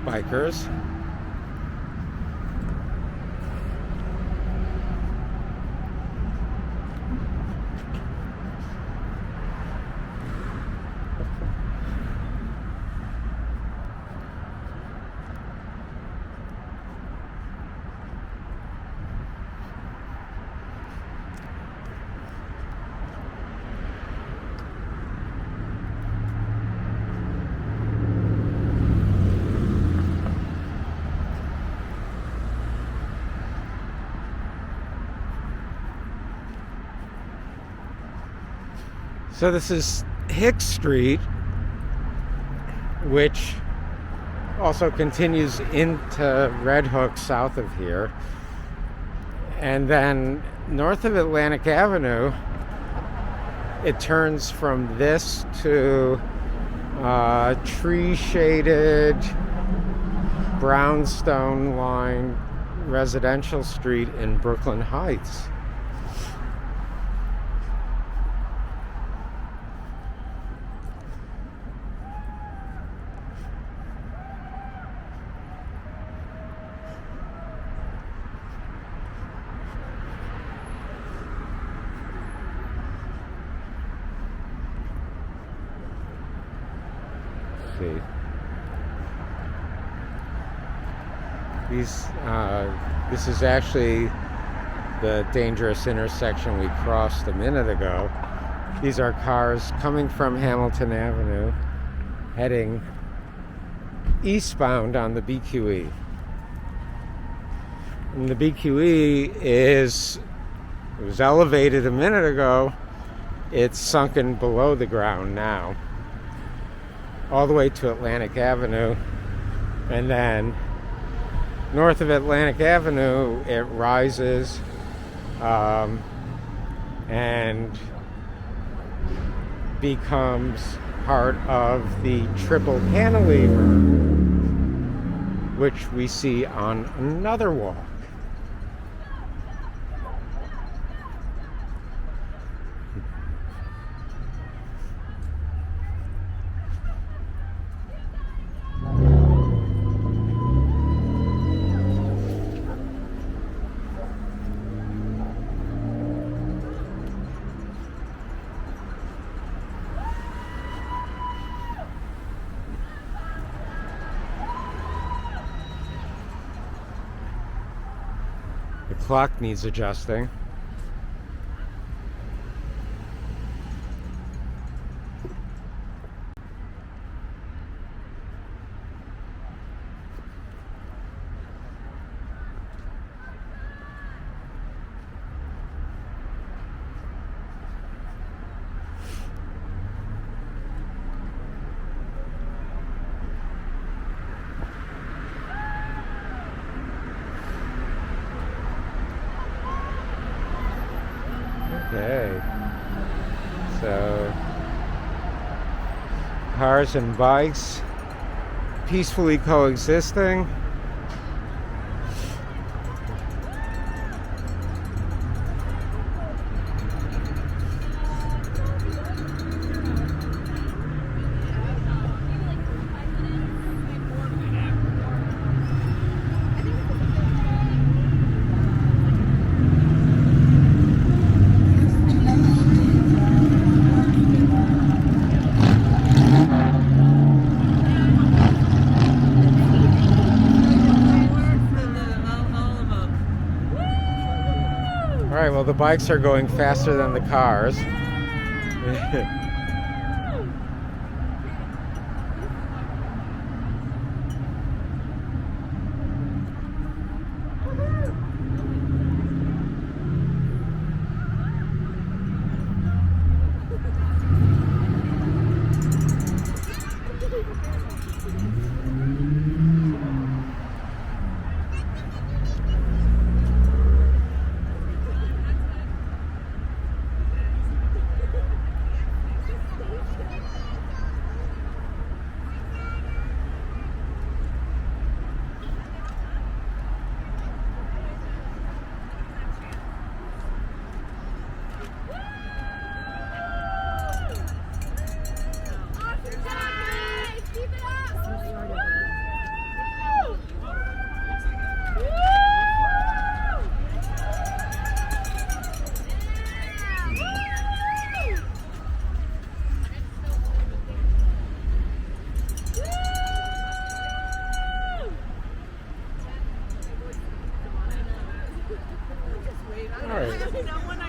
Bikers. So this is Hicks Street, which also continues into Red Hook south of here. And then north of Atlantic Avenue, it turns from this to tree-shaded, brownstone-lined residential street in Brooklyn Heights. This is actually the dangerous intersection we crossed a minute ago. These are cars coming from Hamilton Avenue, heading eastbound on the BQE. And the BQE it was elevated a minute ago. It's sunken below the ground now, all the way to Atlantic Avenue. And then north of Atlantic Avenue, it rises and becomes part of the triple cantilever, which we see on another wall. The clock needs adjusting. Okay, so cars and bikes peacefully coexisting. All right, well, the bikes are going faster than the cars.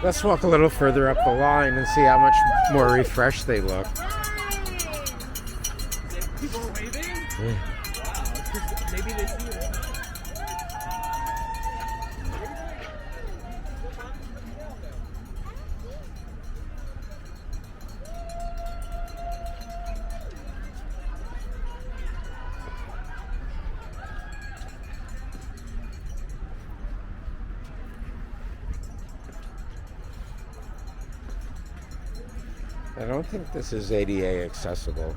Let's walk a little further up the line and see how much more refreshed they look. People are waving? Yeah. Wow, it's just, maybe they see it. I don't think this is ADA accessible.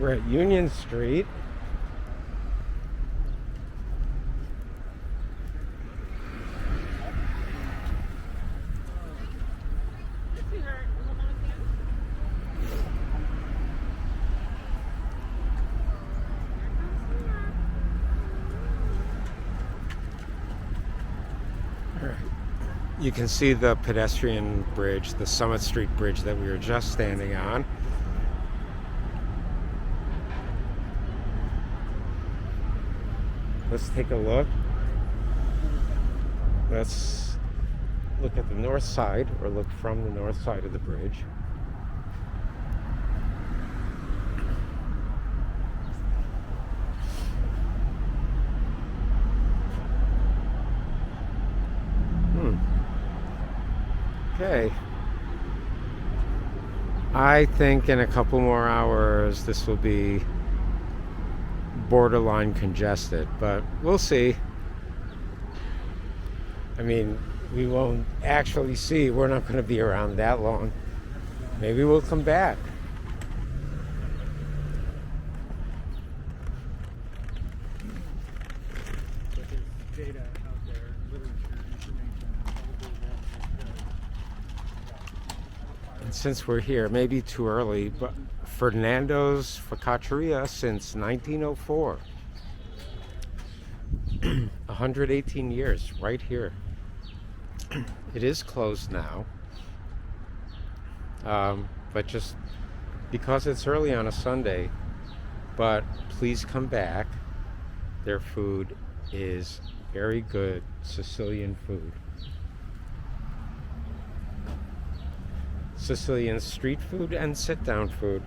We're at Union Street. You can see the pedestrian bridge, the Summit Street Bridge that we were just standing on. Let's take a look. Let's look at the north side, or look from the north side of the bridge. Okay. I think in a couple more hours this will be borderline congested, but we'll see. I mean, we won't actually see. We're not going to be around that long. Maybe we'll come back. And since we're here, maybe too early, but Fernando's Focacceria since 1904. 118 years right here. It is closed now, but just because it's early on a Sunday. But please come back. Their food is very good Sicilian food. Sicilian street food and sit-down food.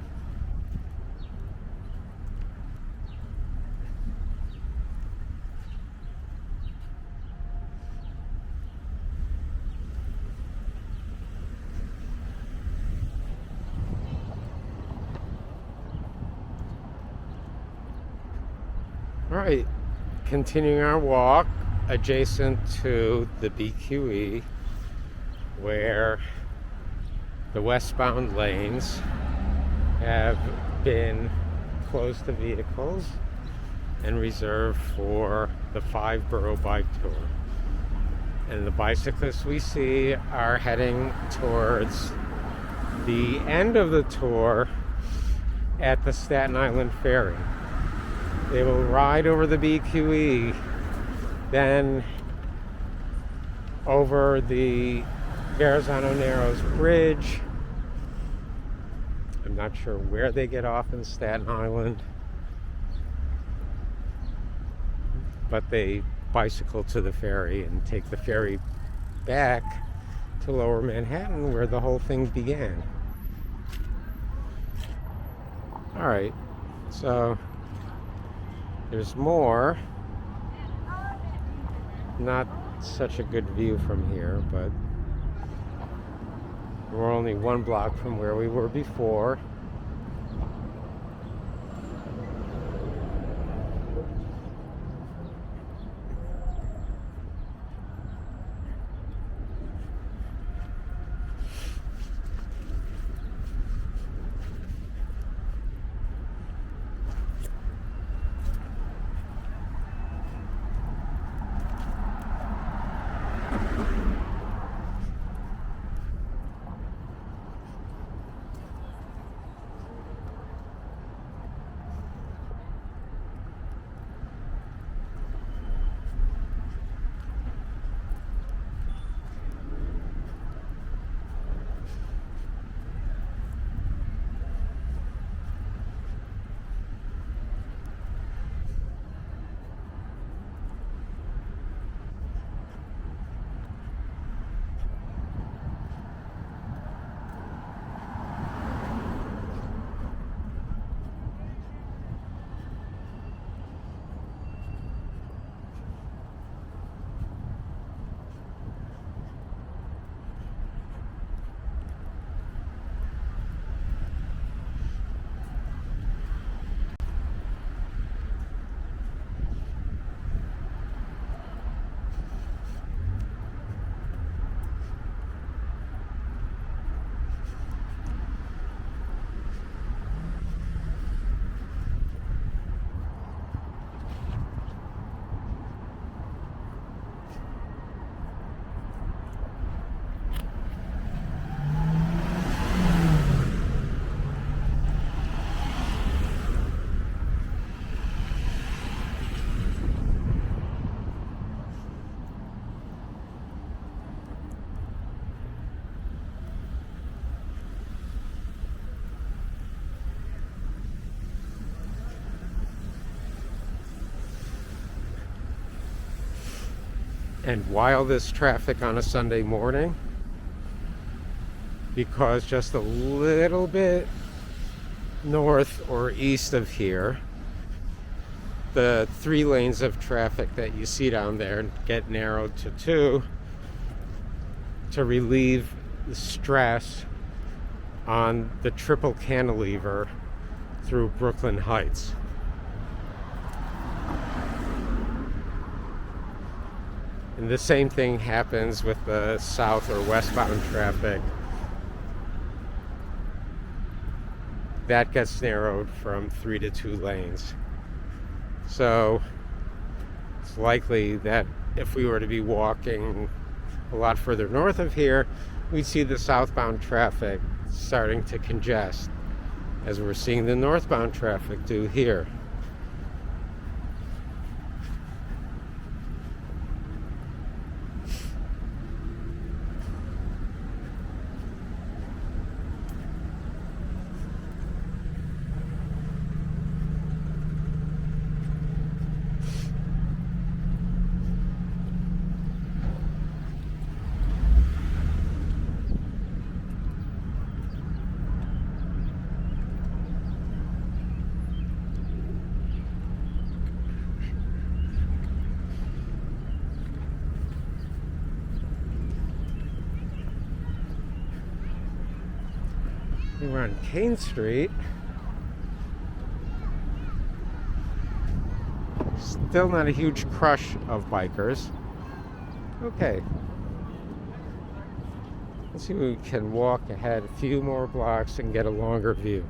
All right, continuing our walk adjacent to the BQE, where the westbound lanes have been closed to vehicles and reserved for the Five Boro Bike Tour. And the bicyclists we see are heading towards the end of the tour at the Staten Island Ferry. They will ride over the BQE, then over the Verrazano Narrows Bridge. I'm not sure where they get off in Staten Island, but they bicycle to the ferry and take the ferry back to Lower Manhattan, where the whole thing began. All right, so there's more. Not such a good view from here, but we're only one block from where we were before. And wildest traffic on a Sunday morning, because just a little bit north or east of here, the 3 lanes of traffic that you see down there get narrowed to 2 to relieve the stress on the triple cantilever through Brooklyn Heights. And the same thing happens with the south or westbound traffic. That gets narrowed from 3 to 2 lanes. So it's likely that if we were to be walking a lot further north of here, we'd see the southbound traffic starting to congest, as we're seeing the northbound traffic do here. We're on Kane Street. Still not a huge crush of bikers. Okay. Let's see if we can walk ahead a few more blocks and get a longer view.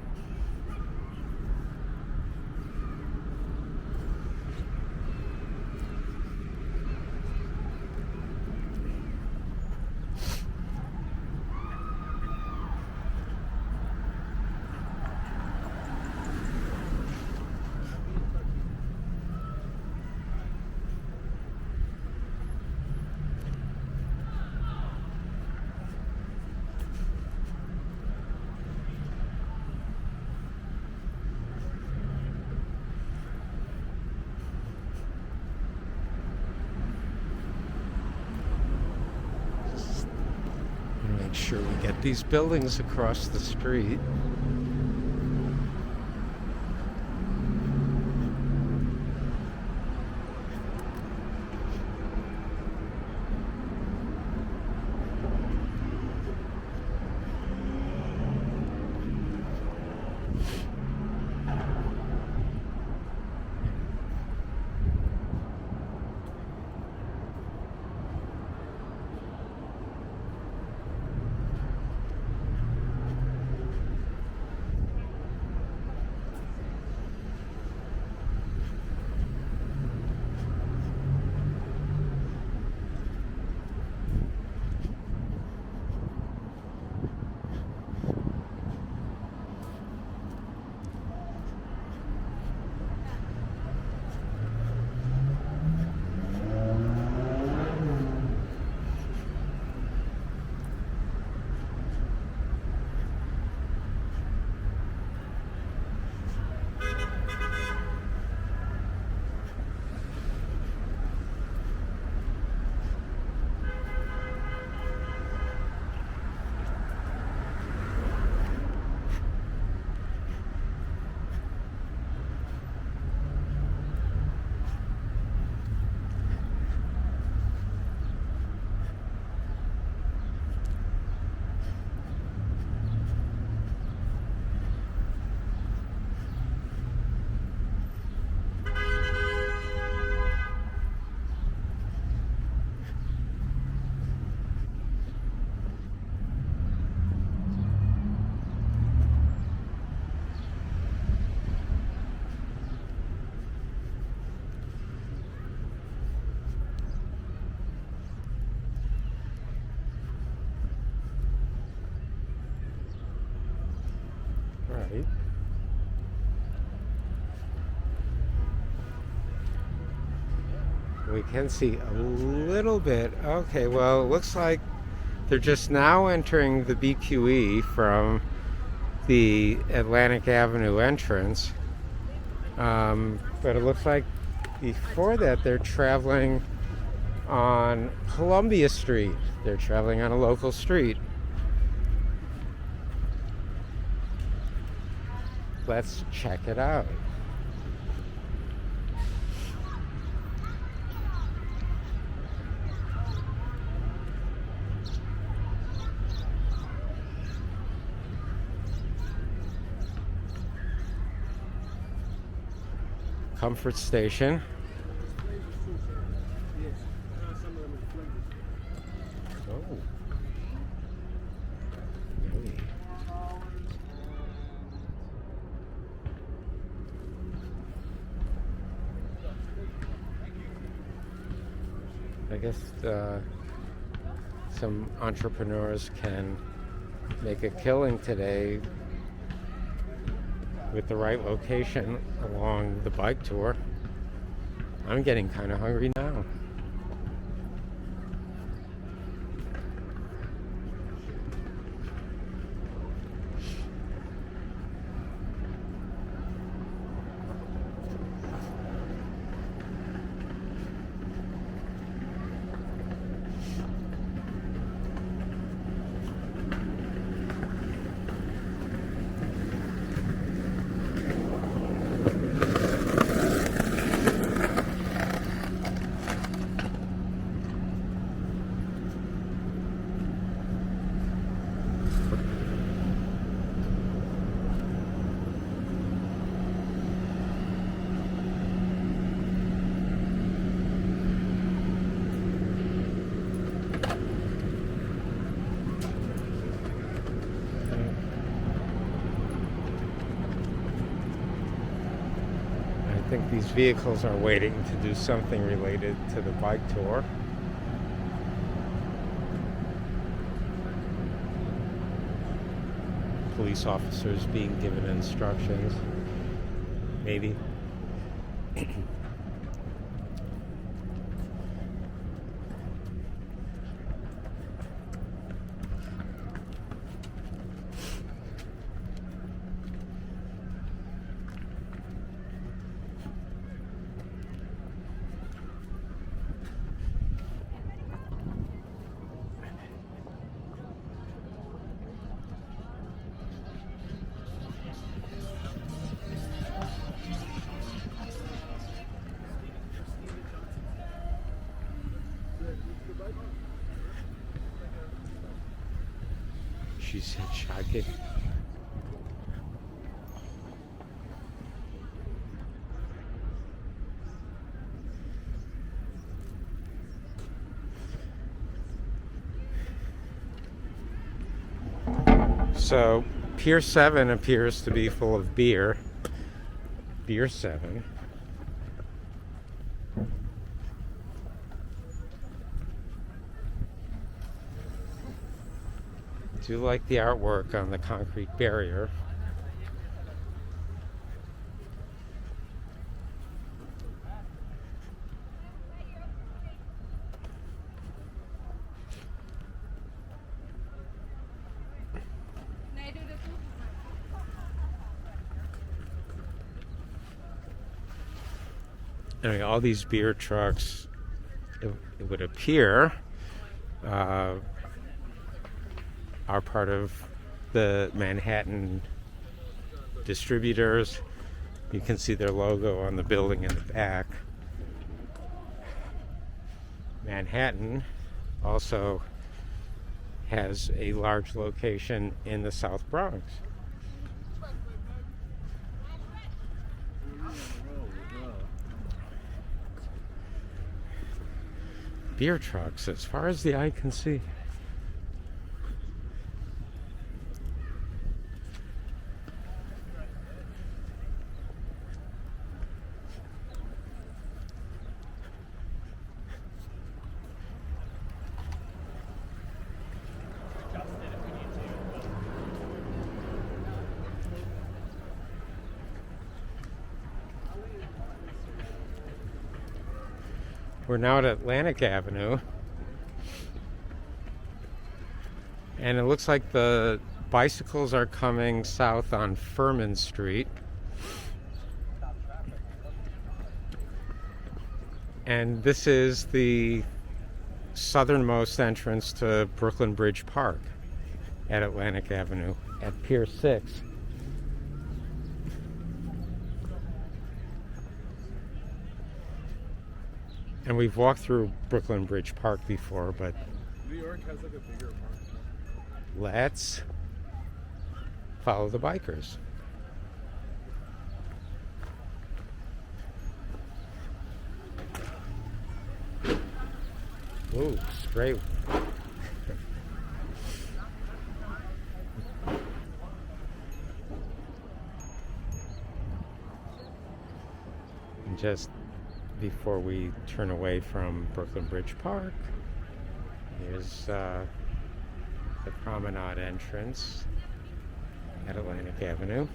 Make sure we get these buildings across the street. Right. We can see a little bit. Okay, well, it looks like they're just now entering the BQE from the Atlantic Avenue entrance. But it looks like before that they're traveling on Columbia Street. They're traveling on a local street. Let's check it out. Comfort Station. Oh. Yummy. I guess some entrepreneurs can make a killing today with the right location along the bike tour. I'm getting kind of hungry now. I think these vehicles are waiting to do something related to the bike tour. Police officers being given instructions. Maybe. She said shocking. So, Pier 7 appears to be full of beer. Pier 7. Do like the artwork on the concrete barrier. Anyway, all these beer trucks, it would appear, are part of the Manhattan distributors. You can see their logo on the building in the back. Manhattan also has a large location in the South Bronx. Beer trucks as far as the eye can see. We're now at Atlantic Avenue, and it looks like the bicycles are coming south on Furman Street, and this is the southernmost entrance to Brooklyn Bridge Park at Atlantic Avenue at Pier 6. And we've walked through Brooklyn Bridge Park before, but New York has like a bigger park. let's follow the bikers. Ooh, straight. And just before we turn away from Brooklyn Bridge Park, here's the promenade entrance at Atlantic Avenue.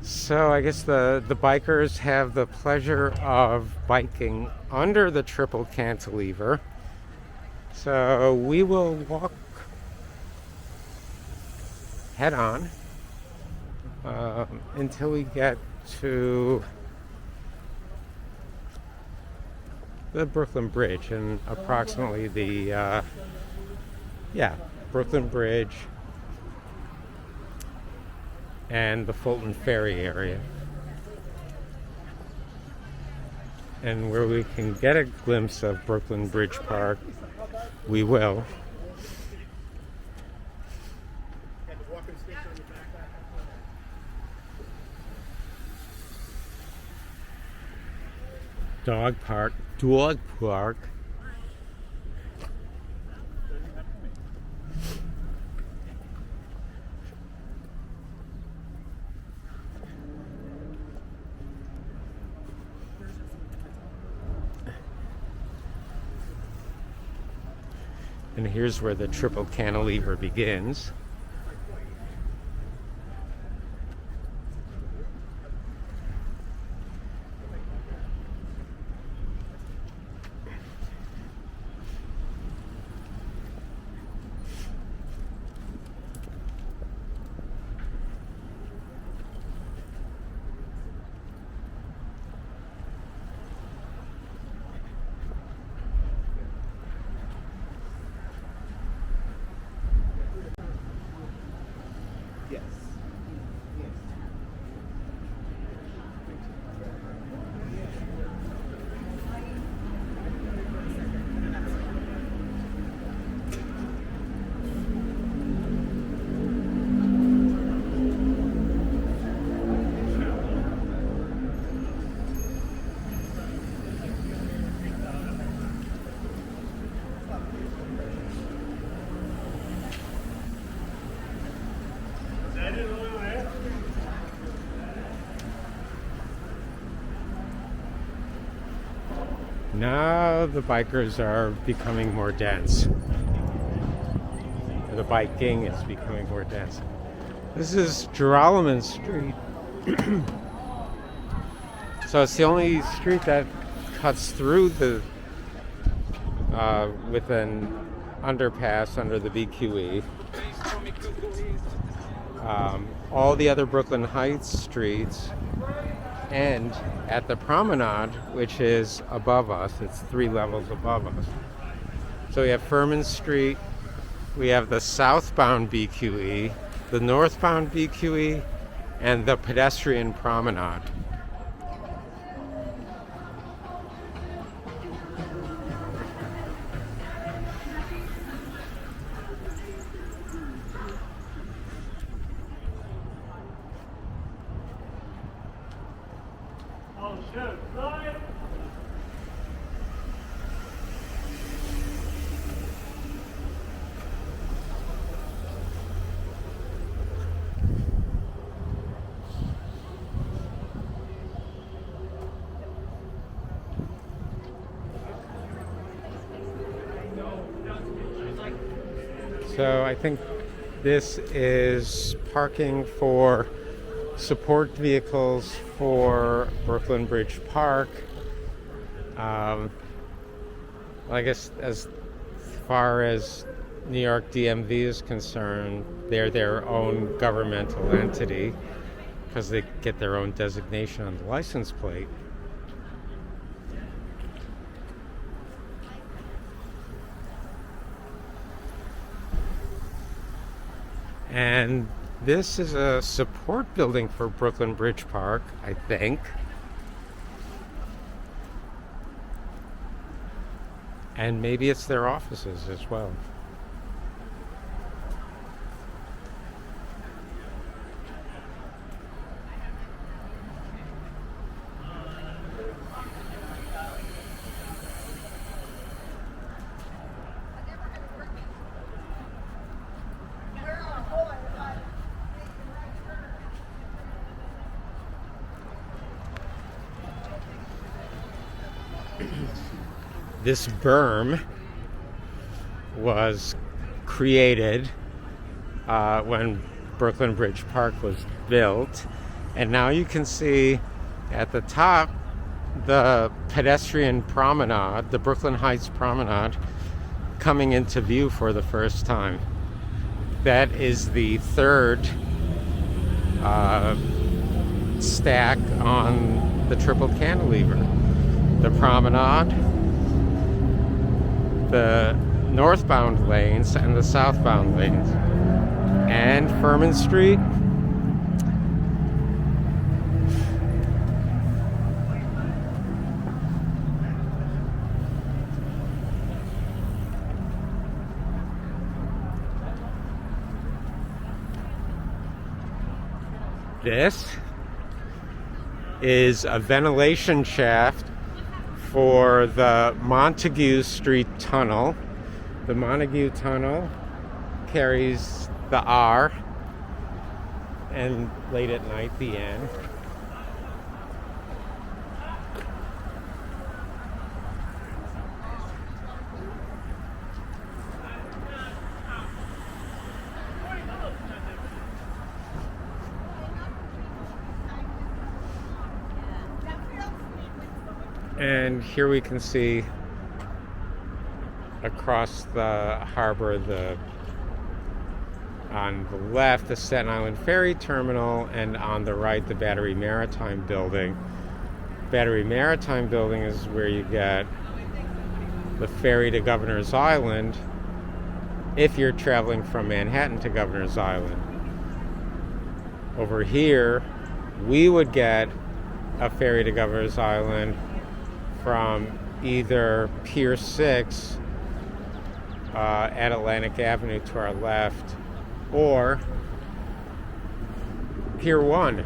So I guess the bikers have the pleasure of biking under the triple cantilever. So we will walk head on until we get to the Brooklyn Bridge, and approximately the Brooklyn Bridge and the Fulton Ferry area, and where we can get a glimpse of Brooklyn Bridge Park, we will. Dog park. And here's where the triple cantilever begins. Now the bikers are becoming more dense. The biking is becoming more dense. This is Girolamo Street. So it's the only street that cuts through the with an underpass under the VQE. All the other Brooklyn Heights streets end at the promenade, which is above us. It's 3 levels above us. So we have Furman Street, we have the southbound VQE, the northbound VQE, and the pedestrian promenade. So I think this is parking for support vehicles for Brooklyn Bridge Park. I guess as far as New York DMV is concerned, they're their own governmental entity because they get their own designation on the license plate. And this is a support building for Brooklyn Bridge Park, I think. And maybe it's their offices as well. This berm was created when Brooklyn Bridge Park was built, and now you can see at the top the pedestrian promenade, the Brooklyn Heights Promenade, coming into view for the first time. That is the third stack on the triple cantilever. The promenade, the northbound lanes and the southbound lanes, and Furman Street. This is a ventilation shaft for the Montague Street Tunnel. The Montague Tunnel carries the R, and late at night the N. And here we can see across the harbor, on the left, the Staten Island Ferry Terminal, and on the right, the Battery Maritime Building. Battery Maritime Building is where you get the ferry to Governor's Island if you're traveling from Manhattan to Governor's Island. Over here, we would get a ferry to Governor's Island from either Pier 6 at Atlantic Avenue to our left, or Pier 1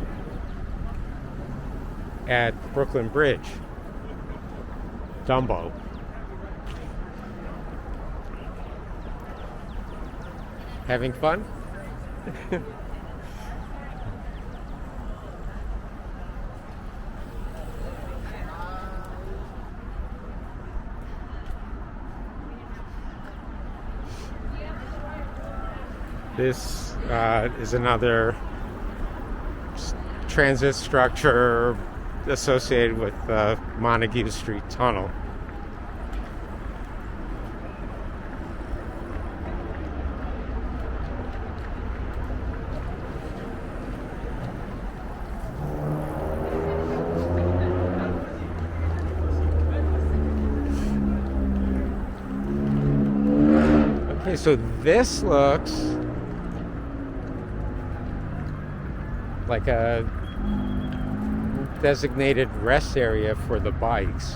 at Brooklyn Bridge, Dumbo. Having fun? This is another transit structure associated with the Montague Street Tunnel. Okay, so this looks like a designated rest area for the bikes.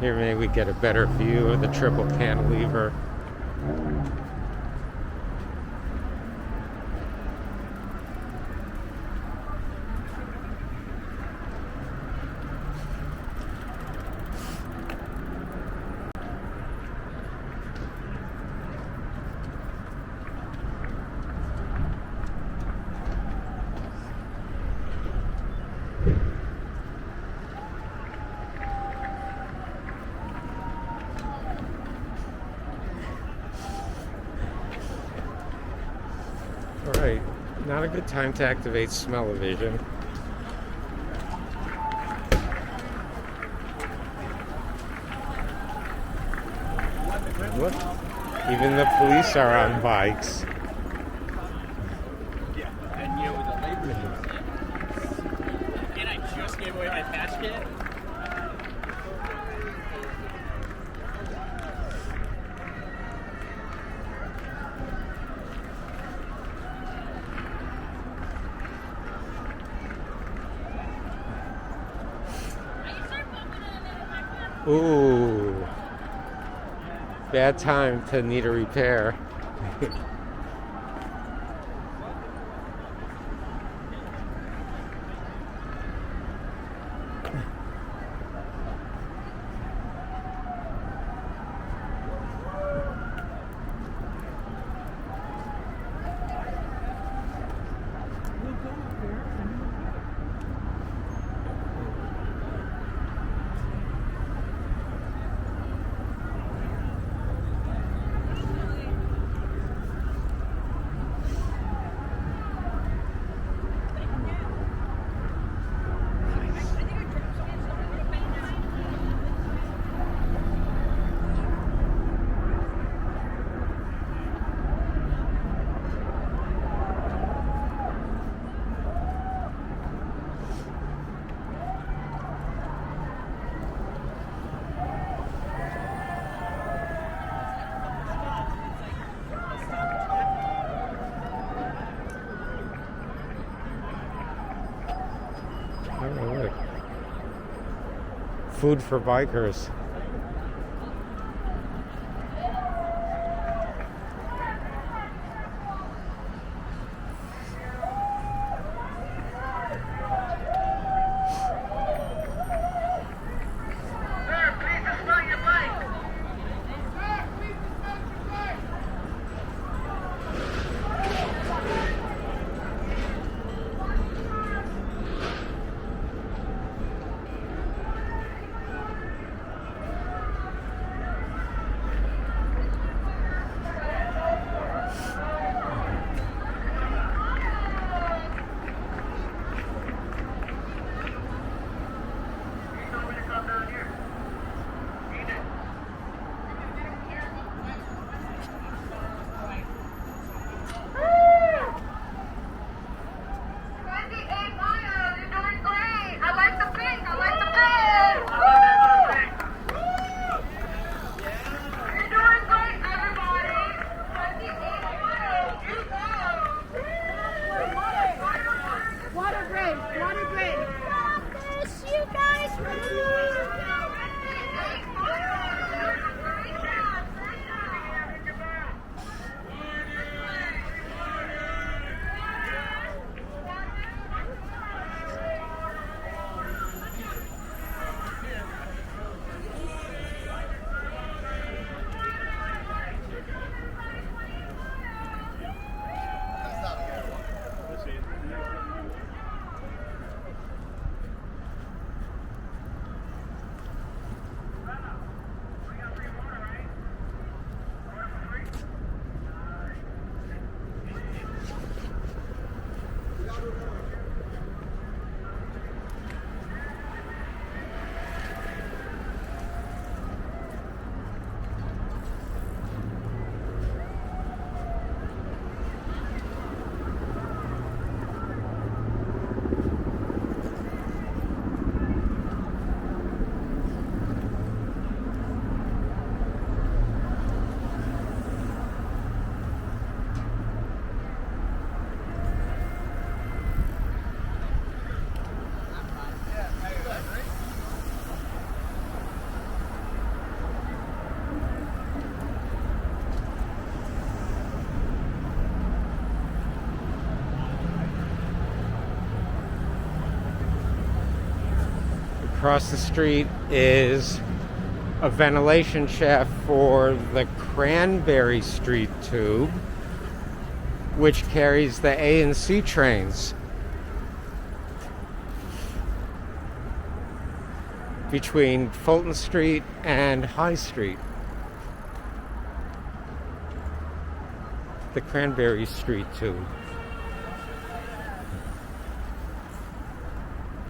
Here maybe we get a better view of the triple cantilever. Alright, not a good time to activate smell-o-vision. Look, even the police are on bikes. Yeah, and you with the labor. And I just gave away my patch kit. Ooh. Bad time to need a repair. Oh, look. Food for bikers. Across the street is a ventilation shaft for the Cranberry Street tube, which carries the A and C trains between Fulton Street and High Street. The Cranberry Street tube.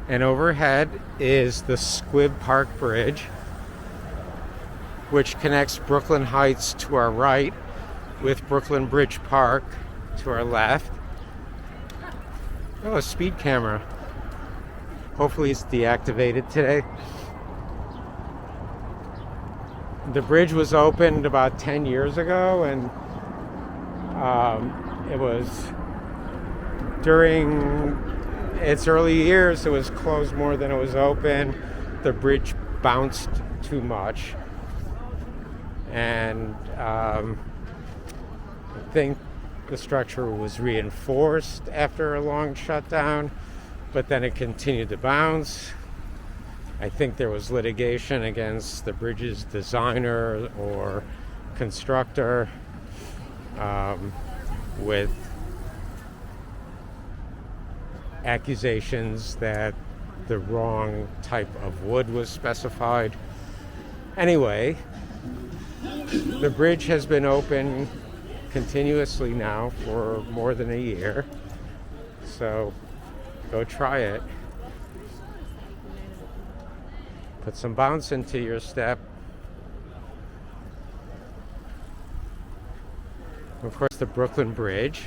And overhead is the Squibb Park Bridge. which connects Brooklyn Heights to our right with Brooklyn Bridge Park to our left. Oh, a speed camera. Hopefully it's deactivated today. The bridge was opened about 10 years ago, and it was during its early years, it was closed more than it was open. The bridge bounced too much, and I think the structure was reinforced after a long shutdown, but then it continued to bounce. I think there was litigation against the bridge's designer or constructor, with accusations that the wrong type of wood was specified. Anyway, the bridge has been open continuously now for more than a year, so go try it. Put some bounce into your step. Of course, the Brooklyn Bridge.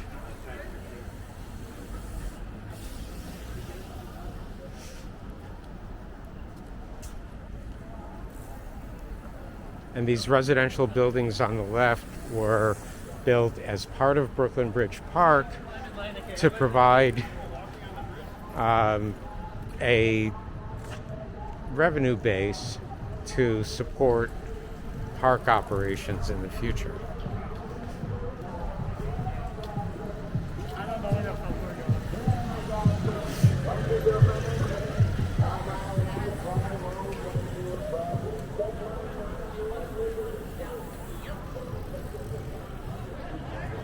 And these residential buildings on the left were built as part of Brooklyn Bridge Park to provide a revenue base to support park operations in the future.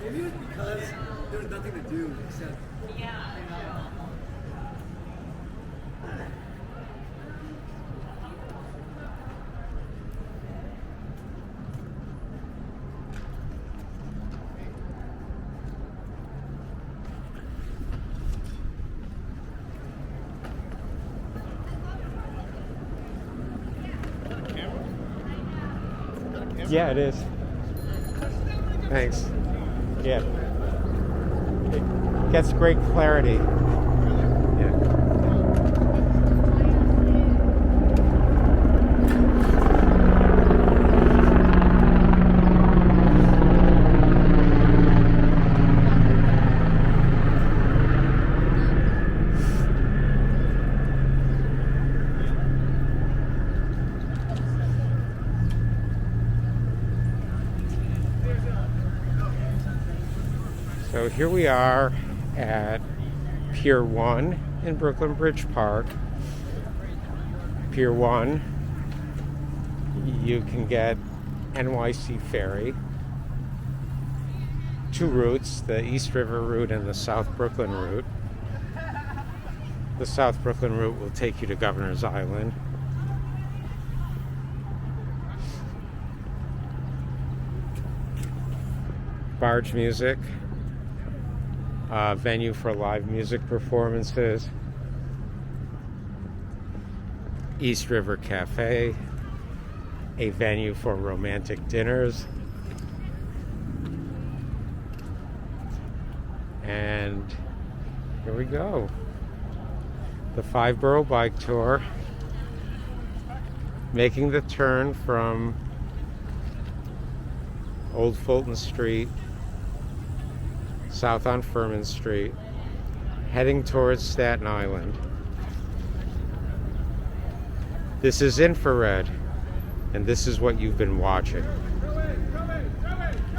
Maybe it was because there was nothing to do except. Yeah, it is. Thanks. Yeah. It gets great clarity. Yeah. So here we are at Pier 1 in Brooklyn Bridge Park. Pier 1, you can get NYC Ferry. Two routes, the East River route and the South Brooklyn route. The South Brooklyn route will take you to Governor's Island. Barge music. Venue for live music performances. East River Cafe, a venue for romantic dinners. And here we go. The Five Boro Bike Tour, making the turn from Old Fulton Street south on Furman Street, heading towards Staten Island. This is infrared, and this is what you've been watching.